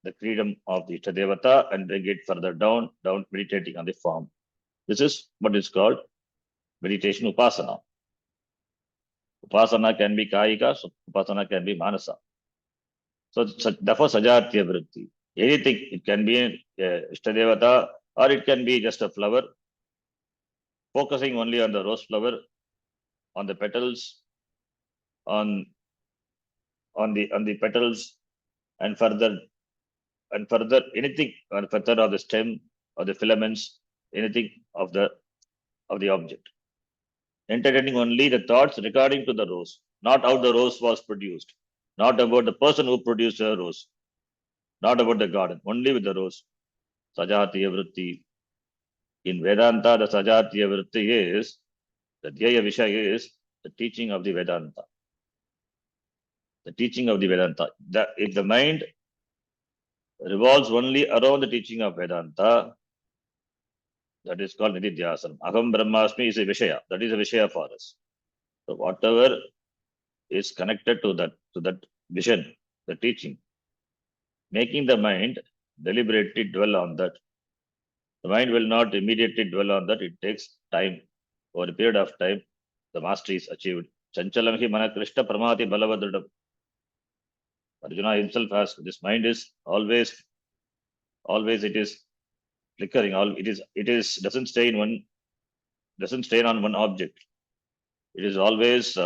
the freedom of the Ishtadevata, and bring it further down, meditating on the form. This is what is called meditation upasana. Upasana can be kaika, so upasana can be manasa. So therefore, sajatya vritti. Anything, it can be Ishtadevata, or it can be just a flower, focusing only on the rose flower, on the petals, on the petals, and further anything, or further of the stem or the filaments, anything of the object. Entertaining only the thoughts regarding to the rose, not how the rose was produced, not about the person who produced the rose, not about the garden, only with the rose. Sajatiya Vritti. In Vedanta, the Sajatiya Vritti is, the Dhyaya Vishaya is the teaching of the Vedanta. The teaching of the Vedanta. If the mind revolves only around the teaching of Vedanta, that is called Nididhyasana. Aham Brahmasmi is a Vishaya. That is a Vishaya for us. So whatever is connected to that vision, the teaching, making the mind deliberately dwell on that. The mind will not immediately dwell on that. It takes time. Over a period of time, the mastery is achieved. Chanchalam hi mana krishna pramati balavadridam. Arjuna himself asked, this mind is always it is flickering. It is doesn't stay on one object. It is always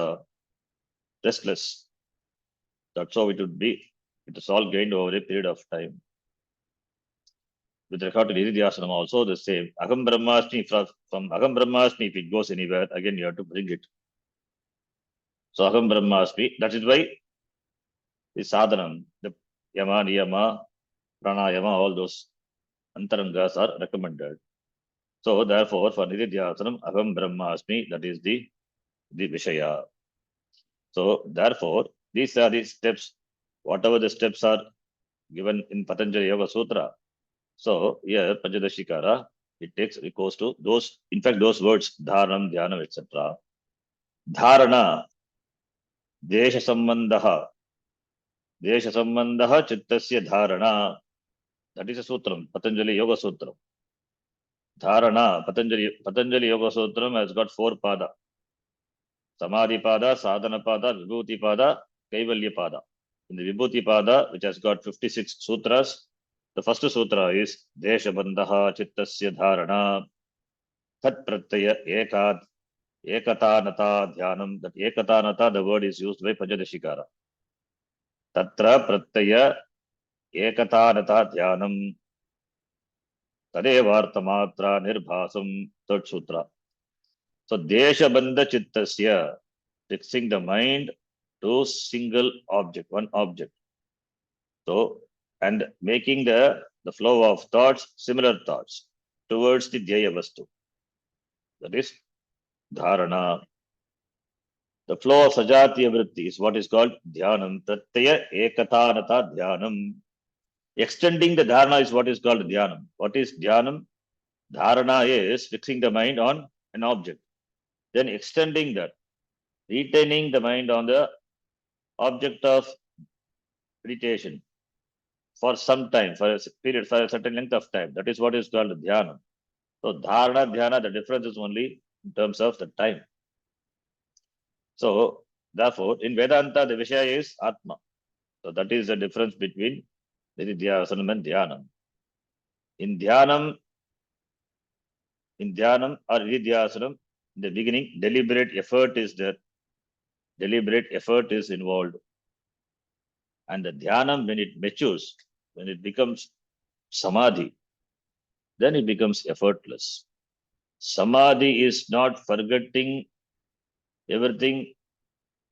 restless. That's how it would be. It is all gained over a period of time. With regard to Nididhyasana also the same. Aham Brahmasmi, from Aham Brahmasmi, if it goes anywhere, again you have to bring it. So Aham Brahmasmi, that is why the sadhanam, the yama, niyama, pranayama, all those antarangas are recommended. So therefore, for Nididhyasanam, Aham Brahmasmi, that is the Vishaya. So therefore, these are the steps, whatever the steps are given in Patanjali Yoga Sutra. So here, Panchadashikara, it takes recourse to those, in fact, those words, dharanam, dhyanam, etc. Dharana, desha sambandaha, chittasya dharana. That is a sutram, Patanjali Yoga Sutram. Dharana, Patanjali Yoga Sutram has got 4 pada. Samadhi pada, sadhana pada, vibhuti pada, kaivalya pada. In the vibhuti pada, which has got 56 sutras, the first sutra is desha bandaha chittasya dharana. Tat pratyaya ekatanata dhyanam. That ekatanata, the word is used by Panchadashikara. Tatra pratyaya ekatanata dhyanam. Tadevartamatra nirbhasam. Third sutra. So desha bandha chittasya, fixing the mind to single object, one object. So, and making the flow of thoughts, similar thoughts, towards the dhyaya vastu. That is dharana. The flow of sajatiya vritti is what is called dhyanam. Pratyaya ekatanata dhyanam. Extending the dharana is what is called dhyanam. What is dhyanam? Dharana is fixing the mind on an object. Then extending that, retaining the mind on the object of meditation for some time, for a period, for a certain length of time. That is what is called dhyana. So dharana, dhyana, the difference is only in terms of the time. So Therefore, in Vedanta, the Vishaya is Atma. So that is the difference between Nididhyasanam and Dhyanam. In Dhyanam or Nididhyasanam, in the beginning, deliberate effort is there. Deliberate effort is involved. And the Dhyanam, when it matures, when it becomes Samadhi, then it becomes effortless. Samadhi is not forgetting everything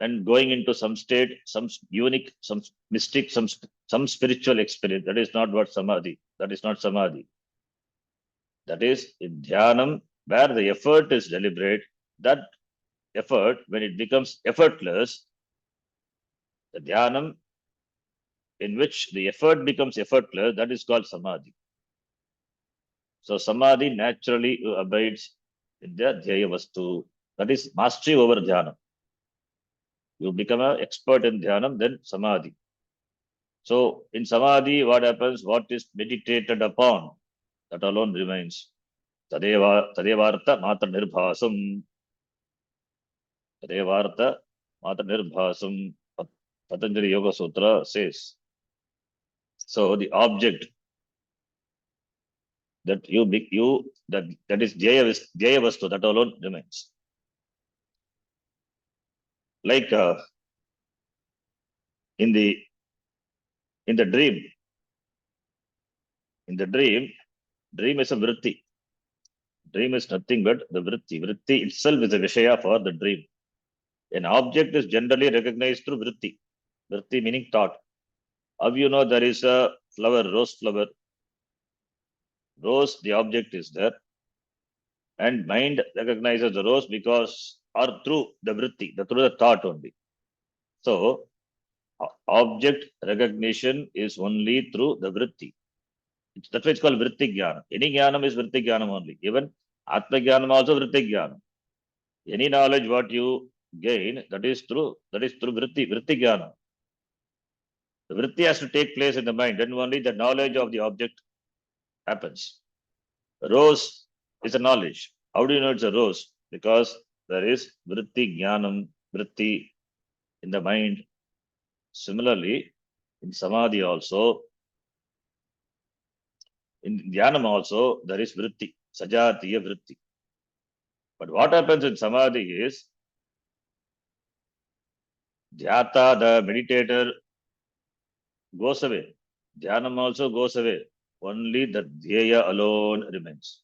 and going into some state, some unique, some mystic, some spiritual experience. That is not what Samadhi. That is not Samadhi. That is in Dhyanam, where the effort is deliberate. That effort, when it becomes effortless, the Dhyanam in which the effort becomes effortless, that is called Samadhi. So Samadhi naturally abides in the Dhyaya Vastu. That is mastery over Dhyanam. You become an expert in Dhyanam, then Samadhi. So in Samadhi, what happens? What is meditated upon, that alone remains. Tadevartha matra nirbhasam. Tadevartha matra nirbhasam. Patanjali Yoga Sutra says. So the object that that is Dhyaya Vastu, that alone remains. Like in the dream, dream is a vritti. Dream is nothing but the vritti. Vritti itself is a vishaya for the dream. An object is generally recognized through vritti. Vritti meaning thought. How you know there is a flower, rose flower? Rose, the object is there. And mind recognizes the rose because, or through the vritti, through the thought only. So, object recognition is only through the vritti. That's why it's called vritti jnana. Any jnanam is vritti jnanam only. Even atma jnanam also vritti jnanam. Any knowledge what you gain, that is through vritti jnana. The vritti has to take place in the mind, then only the knowledge of the object happens. Rose is a knowledge. How do you know it's a rose? Because there is vritti jnanam, vritti in the mind. Similarly, in samadhi also, in dhyanam also, there is vritti, sajatiya vritti. But what happens in samadhi is, dhyata, the meditator, goes away. Dhyanam also goes away. Only the dhyaya alone remains.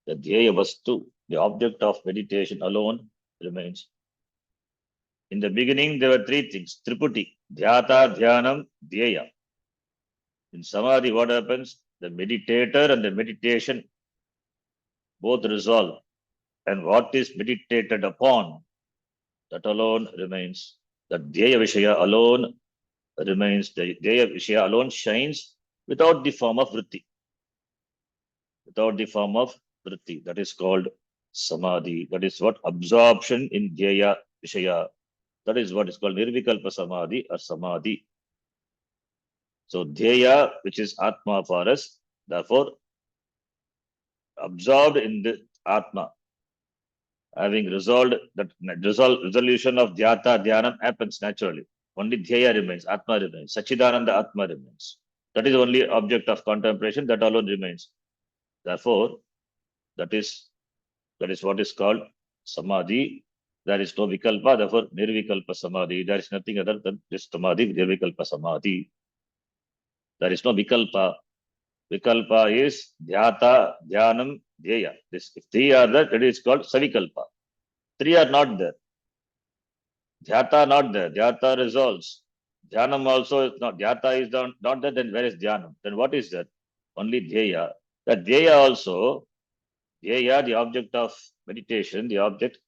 The dhyaya vastu, the object of meditation alone remains. In the beginning, there were three things: Triputi, Dhyata, Dhyanam, Dhyaya. In Samadhi, what happens? The meditator and the meditation both resolve. And what is meditated upon, that alone remains. The Dhyaya Vishaya alone remains. The Dhyaya Vishaya alone shines without the form of vritti. Without the form of vritti. That is called Samadhi. That is what absorption in Dhyaya Vishaya. That is what is called Nirvikalpa Samadhi or Samadhi. So Dhyaya, which is Atma for us, therefore absorbed in the Atma, having resolved that resolution of Dhyata, Dhyanam happens naturally. Only Dhyaya remains, Atma remains, Sachidananda Atma remains. That is only object of contemplation, that alone remains. Therefore, that is what is called Samadhi. There is no Vikalpa, therefore Nirvikalpa Samadhi. There is nothing other than this Samadhi, Nirvikalpa Samadhi. There is no Vikalpa. Vikalpa is Dhyata, Dhyanam, Dhyaya. If three are there, it is called Savikalpa. Three are not there. Dhyata not there. Dhyata resolves. Dhyanam also is not. Dhyata is not there, then where is Dhyanam? Then what is that? Only Dhyaya. That Dhyaya also, Dhyaya, the object of meditation, the object,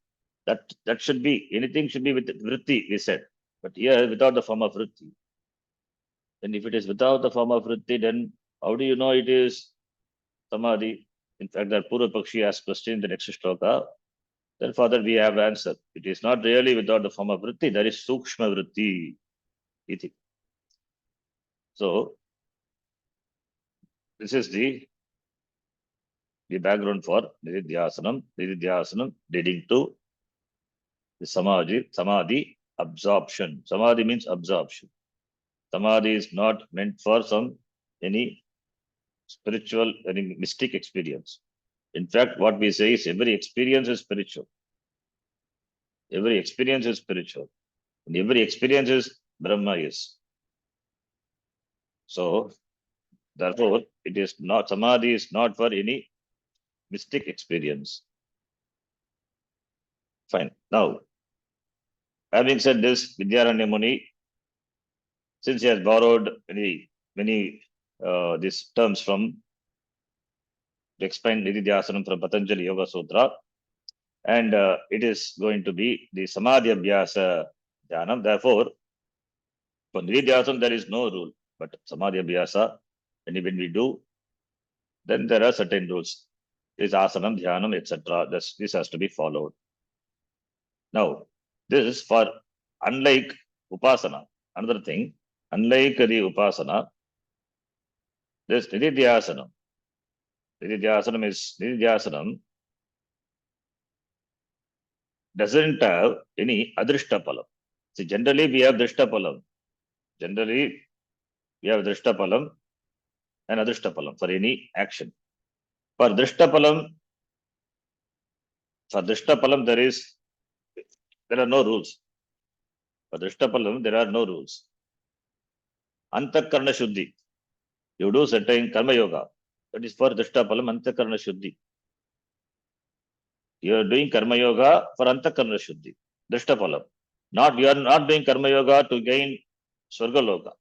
that should be, anything should be with vritti, we said. But here, without the form of vritti. Then if it is without the form of vritti, then how do you know it is Samadhi? In fact, that Purva Pakshi asked question in the next shloka. Then further we have answered. It is not really without the form of vritti. There is sukshma vritti. Iti. So this is the background for Nididhyasanam. Nididhyasanam leading to the Samadhi. absorption. Samadhi means absorption. Samadhi is not meant for any spiritual, any mystic experience. In fact, what we say is every experience is spiritual. Every experience is spiritual. And every experience is Brahma is. So, therefore, it is not, Samadhi is not for any mystic experience. Fine. Now, having said this, Vidyaranya Muni, since he has borrowed many these terms from to explain Nididhyasanam from Patanjali Yoga Sutra, and it is going to be the Samadhi Abhyasa Dhyanam. Therefore, for Nididhyasanam there is no rule, but Samadhi Abhyasa, and when we do, then there are certain rules. This Asanam, Dhyanam, etc. This has to be followed. Now, this is for, unlike Upasana, another thing, unlike the Upasana, this Nididhyasanam. Nididhyasanam doesn't have any Adrishtapalam. See, generally we have Drishtapalam. Generally, we have Drishtapalam and Adrishtapalam for any action. For Drishtapalam, there are no rules. For Drishtapalam, there are no rules. Antakarna Shuddhi. You do certain Karma Yoga. That is for Drishtapalam, Antakarna Shuddhi. You are doing Karma Yoga for Antakarna Shuddhi. Drishtapalam. You are not doing Karma Yoga to gain Swargaloka.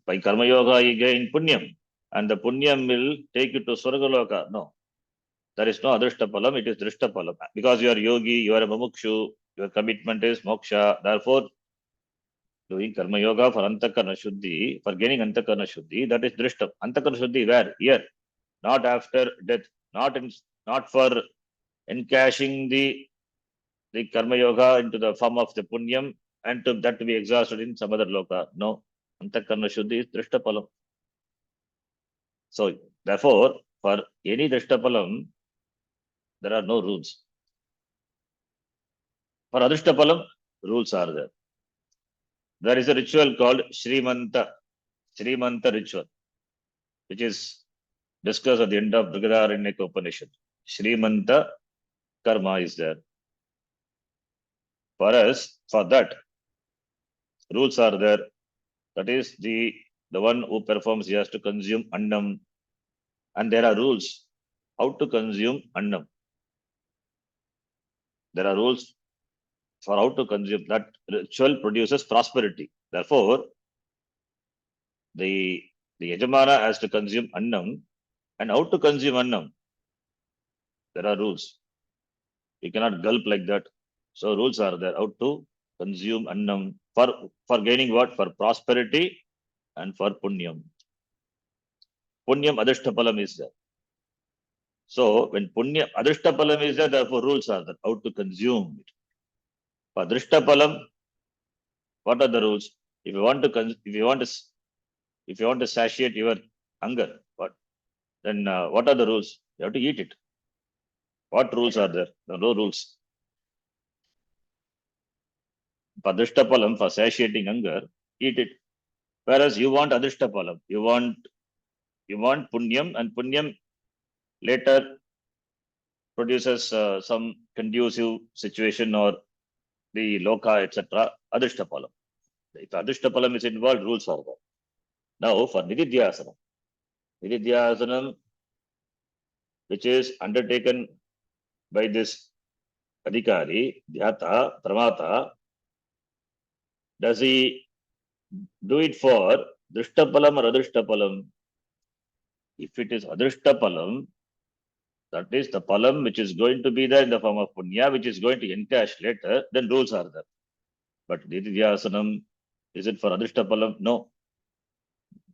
By Karma Yoga, you gain Punyam. And the Punyam will take you to Swargaloka. No. There is no Adrishtapalam, it is Drishtapalam. Because you are yogi, you are a mumukshu, your commitment is moksha. Therefore, doing Karma Yoga for Antakarna Shuddhi, for gaining Antakarna Shuddhi, that is Drishta. Antakarna Shuddhi where? Here. Not after death. Not for encashing the Karma Yoga into the form of the Punyam and that to be exhausted in some other loka. No. Antakarna Shuddhi is Drishtapalam. So, therefore, for any Drishtapalam, there are no rules. For Adrishtapalam, rules are there. There is a ritual called Srimanta ritual, which is discussed at the end of Brihadaranyaka Upanishad. Srimanta karma is there. For us, for that, rules are there. That is the one who performs, he has to consume annam. And there are rules how to consume annam. There are rules for how to consume. That ritual produces prosperity. Therefore, the Yajamana has to consume annam. And how to consume annam? There are rules. You cannot gulp like that. So rules are there. How to consume annam for gaining what? For prosperity and for punyam. Punyam adhishtapalam is there. So when punyam adhishtapalam is there, therefore rules are there. How to consume it. For adhishtapalam, what are the rules? If you want to satiate your hunger, then what are the rules? You have to eat it. What rules are there? There are no rules. For adhishtapalam, for satiating hunger, eat it. Whereas you want adhishtapalam, you want punyam, and punyam later produces some conducive situation or the loka, etc. Adhishtapalam. If adhishtapalam is involved, rules are there. Now for Nididhyasanam, which is undertaken by this Adhikari, Dhyata, Pramata, does he do it for Drishtapalam or Adhishtapalam? If it is Adhishtapalam, that is the palam which is going to be there in the form of punya, which is going to encash later, then rules are there. But Nididhyasanam, is it for Adhishtapalam? No.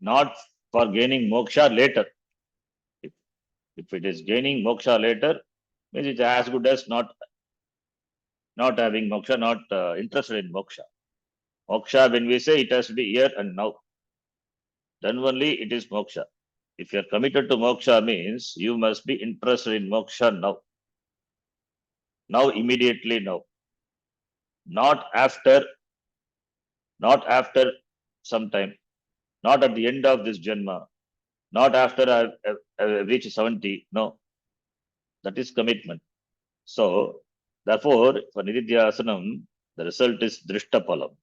Not for gaining moksha later. If it is gaining moksha later, means it's as good as not having moksha, not interested in moksha. Moksha, when we say, it has to be here and now. Then only it is moksha. If you are committed to moksha, means you must be interested in moksha now. Now, immediately now. not after some time, not at the end of this Janma, not after I've reached 70. No, that is commitment. So, therefore, for Nididhyasanam, the result is Drishtapalam.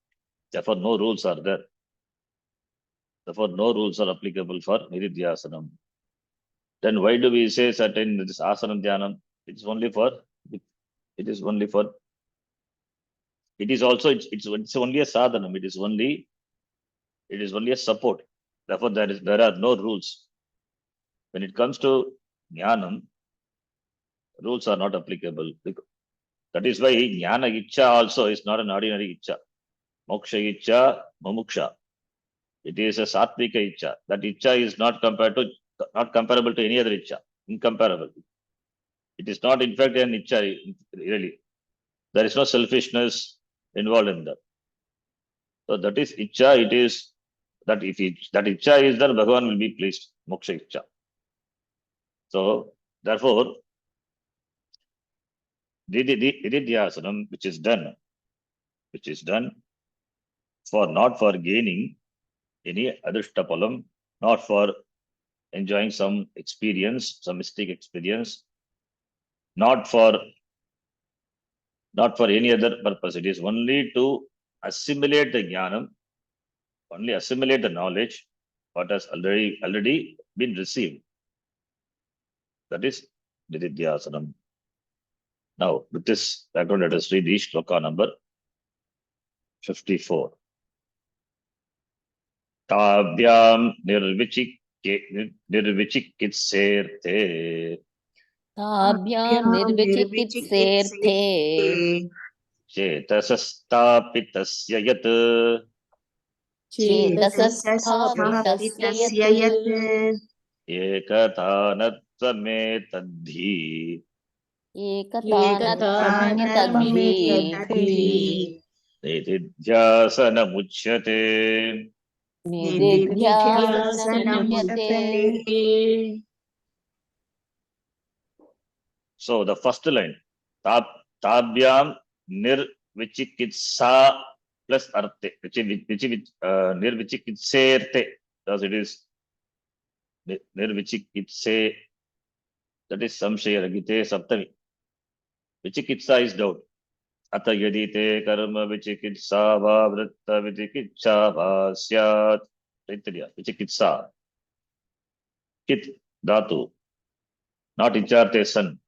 Therefore, no rules are there. Therefore, no rules are applicable for Nididhyasanam. Then why do we say certain this Asanam Dhyanam? It is only for, it is only for, it is also, it's only a sadhanam. It is only a support. Therefore, there are no rules. When it comes to Jnanam, rules are not applicable. That is why Jnana Icha also is not an ordinary Icha. Moksha Icha, Mumuksha. It is a Sattvika Icha. That Icha is not comparable to any other Icha. Incomparable. It is not, in fact, an Icha, really. There is no selfishness involved in that. So that is Icha. It is that if that Icha is there, Bhagavan will be pleased. Moksha Icha. So, therefore, Nididhyasanam, which is done for not for gaining any adrishtapalam, not for enjoying some experience, some mystic experience, not for any other purpose. It is only to assimilate the jnanam, only assimilate the knowledge, what has already been received. That is Nididhyasanam. Now, with this background, let us read the shloka number 54. Tabyam nirvichikitserte ताभ्यां निर्विचिकित्सेऽर्थे चेतसस्तापितस्य यत् चेतसस्थापितस्य यत् एकतानत्वमेतद्धि एकतानत्वमेतद्धि निदिध्यासनमुच्यते. निदिध्यासनमुच्यते. So the first line, Tabyam nirvichikitsa plus arte, nirvichikitserte, because it is nirvichikitse, that is samshaya ragite saptami. Vichikitsa is doubt. Atha yadite karma vichikitsa va vritta vichikitsa va syat. Vichikitsa. Kit dhatu. Not icharte san.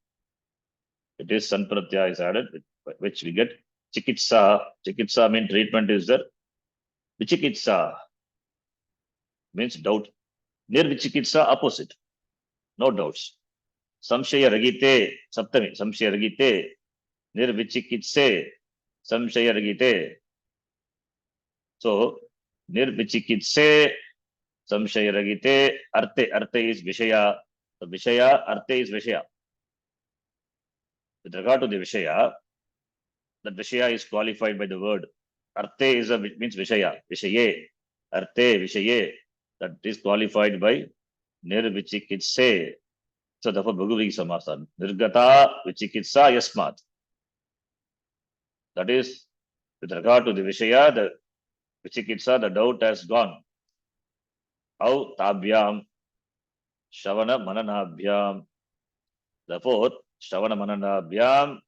It is san pratyaya is added, which we get chikitsa. Chikitsa means treatment is there. Vichikitsa means doubt. Nirvichikitsa opposite. No doubts. Samshaya ragite, saptami. Samshaya ragite. Nirvichikitse. Samshaya ragite. So, nirvichikitse. Samshaya ragite. Arte is vishaya. So, vishaya, arte is vishaya. With regard to the Vishaya, that Vishaya is qualified by the word. Arte is means Vishaya. Vishaye. Arte, Vishaye. That is qualified by Nirvichikitse. So therefore Bhagavati Samasa. Nirgata Vichikitsa Yasmat. That is, with regard to the Vishaya, the Vichikitsa, the doubt has gone. Au Tabhyam. Shavana Mananabhyam. Therefore, Shavana Mananabhyam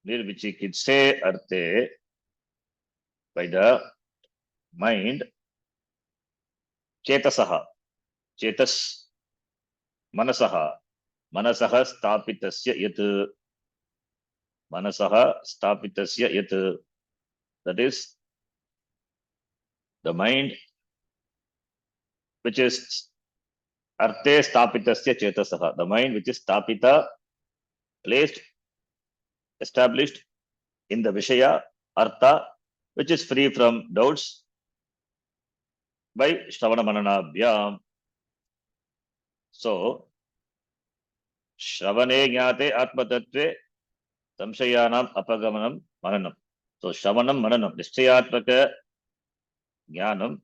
Nirvichikitse Arte, by the mind, Chetasaha, Chetas, Manasaha, Manasaha Stapitasya Yat, Manasaha Stapitasya Yat, that is, the mind which is Arte Stapitasya Chetasaha, the mind which is Stapita, placed, established in the Vishaya, Artha, which is free from doubts by Shravana Mananabhyam. So, Shravane Jnate Atma Tattve Samshayanam Apagamanam Mananam. So, Shravanam Mananam, Nishchayatmaka Jnanam,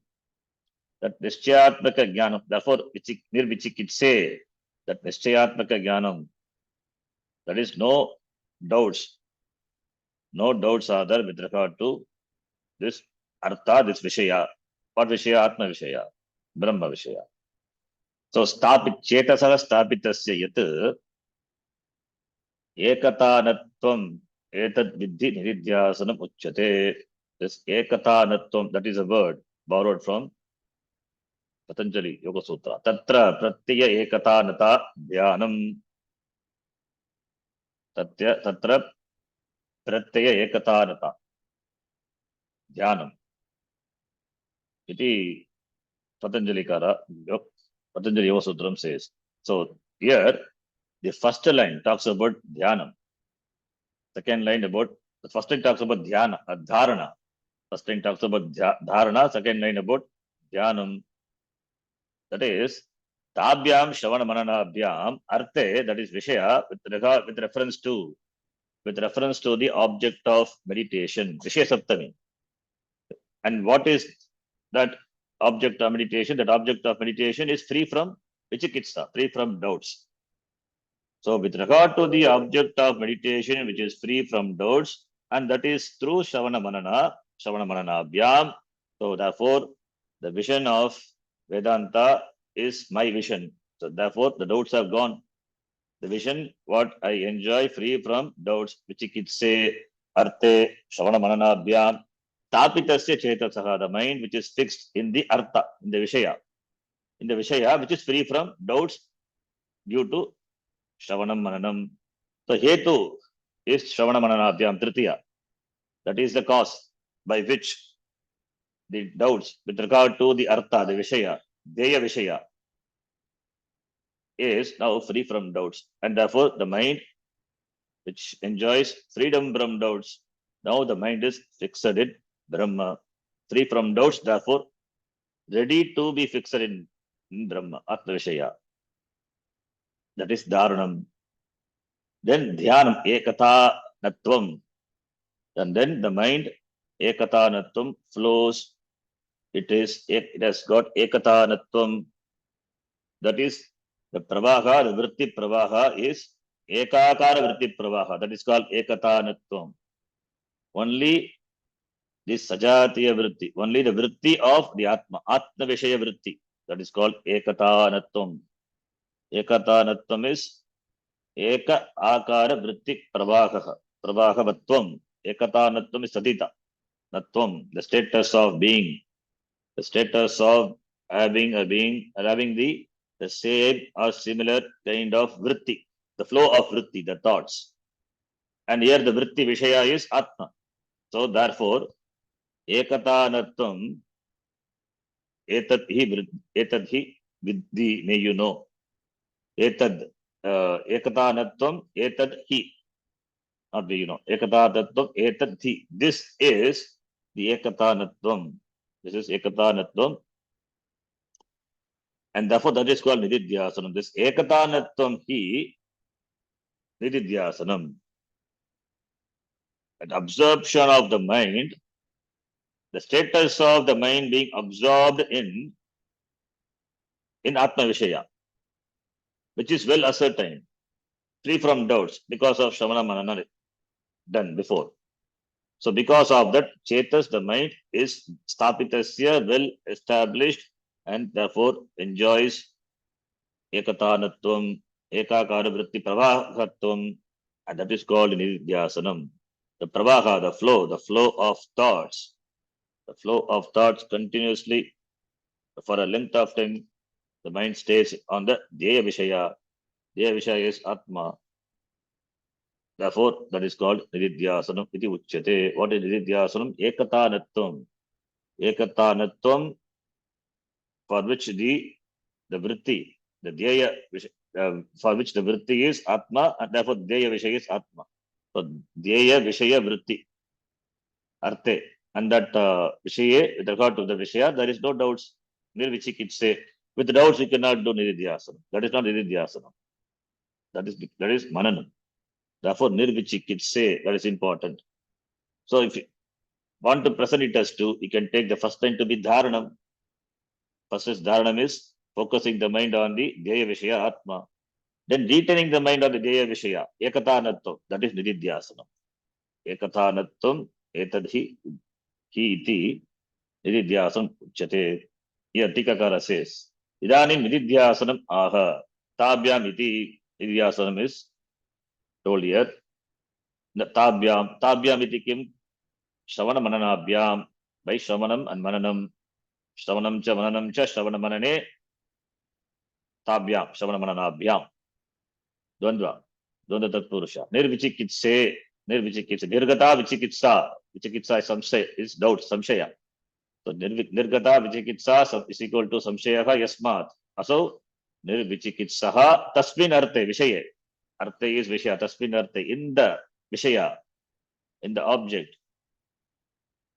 that Nishchayatmaka Jnanam, therefore, Nirvichikitse, that Nishchayatmaka Jnanam, that is no doubts. No doubts are there with regard to this artha, this vishaya. What vishaya? Atma vishaya, Brahma vishaya. So chetasara stapitasya yat ekatanatvam etad vidhi nididhyasanam uchyate. This ekatanatvam, that is a word borrowed from Patanjali Yoga Sutra. Tatra pratyaya ekatanata dhyanam. Tatra pratyaya ekatanata dhyanam. Iti Patanjali Kara, Patanjali Yoga Sutram says. So here, the first line talks about dhyanam. Second line about, the first line talks about dhyana, dharana. First line talks about dharana, second line about dhyanam. That is, tabhyam shravana mananabhyam arte, that is vishaya, with reference to the object of meditation, vishaya saptami. And what is that object of meditation? That object of meditation is free from vichikitsa, free from doubts. So with regard to the object of meditation, which is free from doubts, and that is through Shravana Manana Abhyam. So therefore, the vision of Vedanta is my vision. So therefore, the doubts have gone. The vision, what I enjoy free from doubts, vichikitse, arte, Shravana Manana Abhyam, tapitasya chetasaha, the mind which is fixed in the artha, in the Vishaya, which is free from doubts due to Shravanam Mananam. So Hetu is Shravana Mananabhyam Tritiya. That is the cause by which the doubts with regard to the Artha, the Vishaya, Deya Vishaya, is now free from doubts. And therefore the mind which enjoys freedom from doubts, now the mind is fixed in Brahma, free from doubts, therefore ready to be fixed in Brahma, Atma Vishaya. That is Dharanam. Then Dhyanam, Ekata Natvam. And then the mind, Ekatanatvam, flows. It has got Ekatanatvam. That is the Pravaha, the Vritti Pravaha is Ekakara Vritti Pravaha. That is called Ekatanatvam. Only this Sajatiya Vritti, only the Vritti of the Atma, Atma Vishaya Vritti. That is called Ekatanatvam. Ekatanatvam is Eka Akara Vritti Pravaha. Pravahavatvam. Ekatanatvam is Sadita. Natvam, the status of being, the status of having a being, having the same or similar kind of vritti, the flow of vritti, the thoughts. And here the vritti vishaya is Atma. So therefore, Ekatanatvam, etad hi vidhi, may you know. Etad, Ekatanatvam, etad hi. Not be, you know, Ekatanatvam, etad hi. This is the Ekatanatvam. This is Ekatanatvam. And therefore that is called Nididhyasanam. This Ekatanatvam hi Nididhyasanam. An absorption of the mind, the status of the mind being absorbed in Atma Vishaya, which is well ascertained, free from doubts because of Shravana Manana done before. So because of that, Chetas, the mind, is Stapitasya, well established, and therefore enjoys Ekatanatvam, Ekakara Vritti Pravahatvam, and that is called Nididhyasanam. The Pravaha, the flow of thoughts, continuously for a length of time, the mind stays on the Deya Vishaya. Deya Vishaya is Atma. Therefore, that is called Nididhyasanam iti uchyate. What is Nididhyasanam? Ekatanatvam. Ekatanatvam, for which the vritti, the Deya, for which the vritti is Atma, and therefore Deya Vishaya is Atma. So Deya Vishaya vritti, Arte. And that Vishaya, with regard to the Vishaya, there is no doubts. Nirvichikitse. With doubts, you cannot do Nididhyasanam. That is not Nididhyasanam. That is Mananam. Therefore, Nirvichikitse, that is important. So if you want to present it as two, you can take the first line to be Dharanam. First is Dharanam is focusing the mind on the Deya Vishaya Atma. Then retaining the mind on the Deya Vishaya, Ekatanatvam, that is Nididhyasanam. ekathanatvam etadhi hi iti nididhyasam uchyate. Here Tikakara says, idanim nididhyasanam aha tabhyam iti nididhyasanam is told here. Tabhyam iti kim? Shravana mananabhyam. By Shravanam and Mananam. Shravanam cha Shravana manane tabhyam. Shravana mananabhyam. Dvandva tatpurusha. Nirvichikitse. Nirgata vichikitsa. Vichikitsa is samshaya, is doubt, samshaya. So nirgata vichikitsa is equal to samshayah yasmat. Also nirvichikitsaha tasmin arte vishaye. Arte is vishaya. Tasmin arte, in the vishaya, in the object,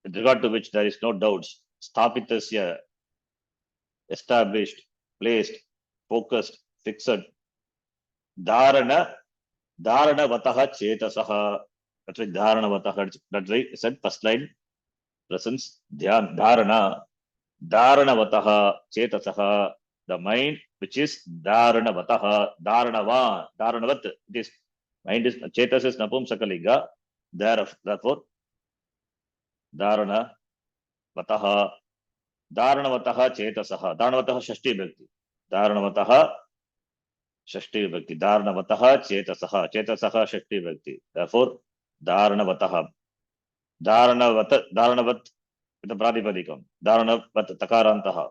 with regard to which there is no doubts. Sthapitasya, established, placed, focused, fixed. Dharana Dharanavataha Chetasaha. That's right, Dharanavataha. That's right, I said first line, presence, Dhyan, Dharana. Dharanavataha Chetasaha. The mind which is Dharanavataha, Dharanavan, Dharanavat. It is mind is Chetas is Napumsakalinga. Therefore, Dharana Vataha. Dharanavataha Chetasaha. Dharanavataha Shashti Bhakti. Dharanavataha Shashti Vibhakti. Dharanavataha Chetasaha. Chetasaha Shashti Vibhakti. Therefore, Dharanavataha. Dharanavat with the Pradipadikam. Dharanavat Takarantaha.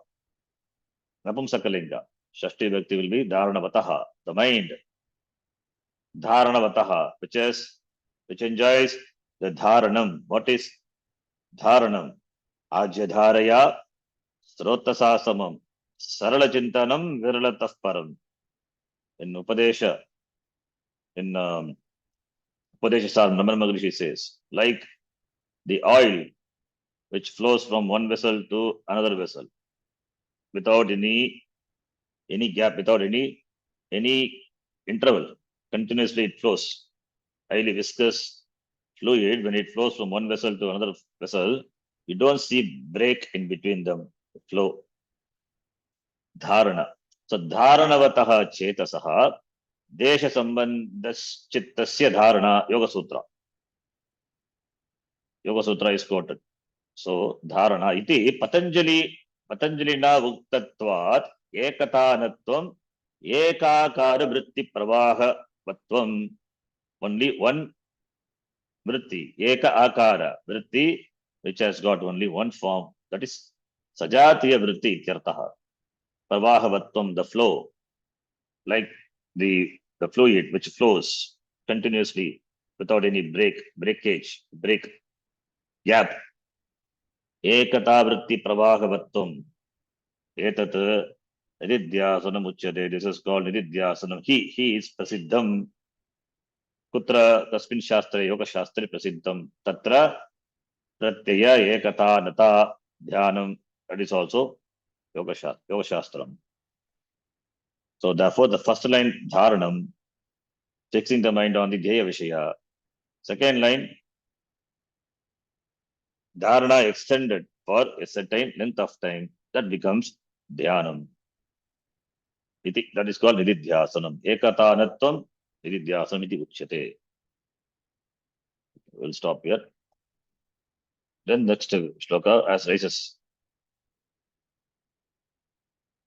Napumsakalinga. Shashti Vibhakti will be Dharanavataha. The mind. Dharanavataha, which enjoys the Dharanam. What is Dharanam? Ajyadharaya Srotasasamam. Sarala Chintanam Viralatah Param. In Upadesha, in Upadesha Ramana Maharishi says, like the oil which flows from one vessel to another vessel without any gap, without any interval, continuously it flows. Highly viscous fluid, when it flows from one vessel to another vessel, you don't see break in between them, flow. Dharana. So Dharanavataha Chetasaha Desha Sambandhas Chittasya Dharana Yoga Sutra. Yoga Sutra is quoted. So Dharana iti Patanjalina Uktatvat Ekatanatvam Ekakara Vritti Pravaha Vatvam. Only one Vritti, Eka Akara Vritti, which has got only one form, that is Sajatiya Vritti Ityartaha. Pravaha Vatvam, the flow, like the fluid which flows continuously without any break, gap. Ekata vritti pravahavatvam. Etat nididhyasanam uchyate. This is called nididhyasanam. He is prasiddham. Kutra tasmin shastre, yoga shastre prasiddham. Tatra pratyaya ekata nata dhyanam. That is also yoga shastram. So therefore, the first line dharanam, fixing the mind on the dhyaya vishaya. Second line, dharana extended for a certain length of time, that becomes dhyanam. That is called nididhyasanam. Ekatanatvam nididhyasanam iti uchyate. We'll stop here. Then next shloka as raises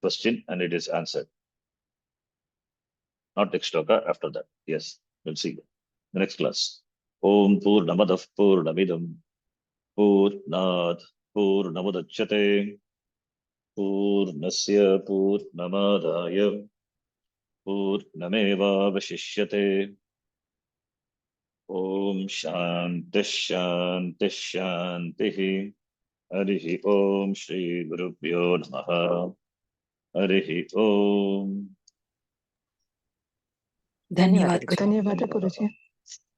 question and it is answered. Not next shloka, after that. Yes, we'll see. The next class. Om Purnamadav Purnamidam Purnat Purnamudachyate Purnasya Purnamadaya Purnameva Vashishyate. Om Shanti Shanti Shanti. Harihi Om Shri Gurubhyo Namaha. Harihi Om. धन्यवाद गुरुजी. धन्यवाद गुरुजी.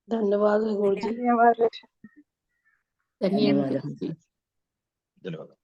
धन्यवाद. धन्यवाद. धन्यवाद.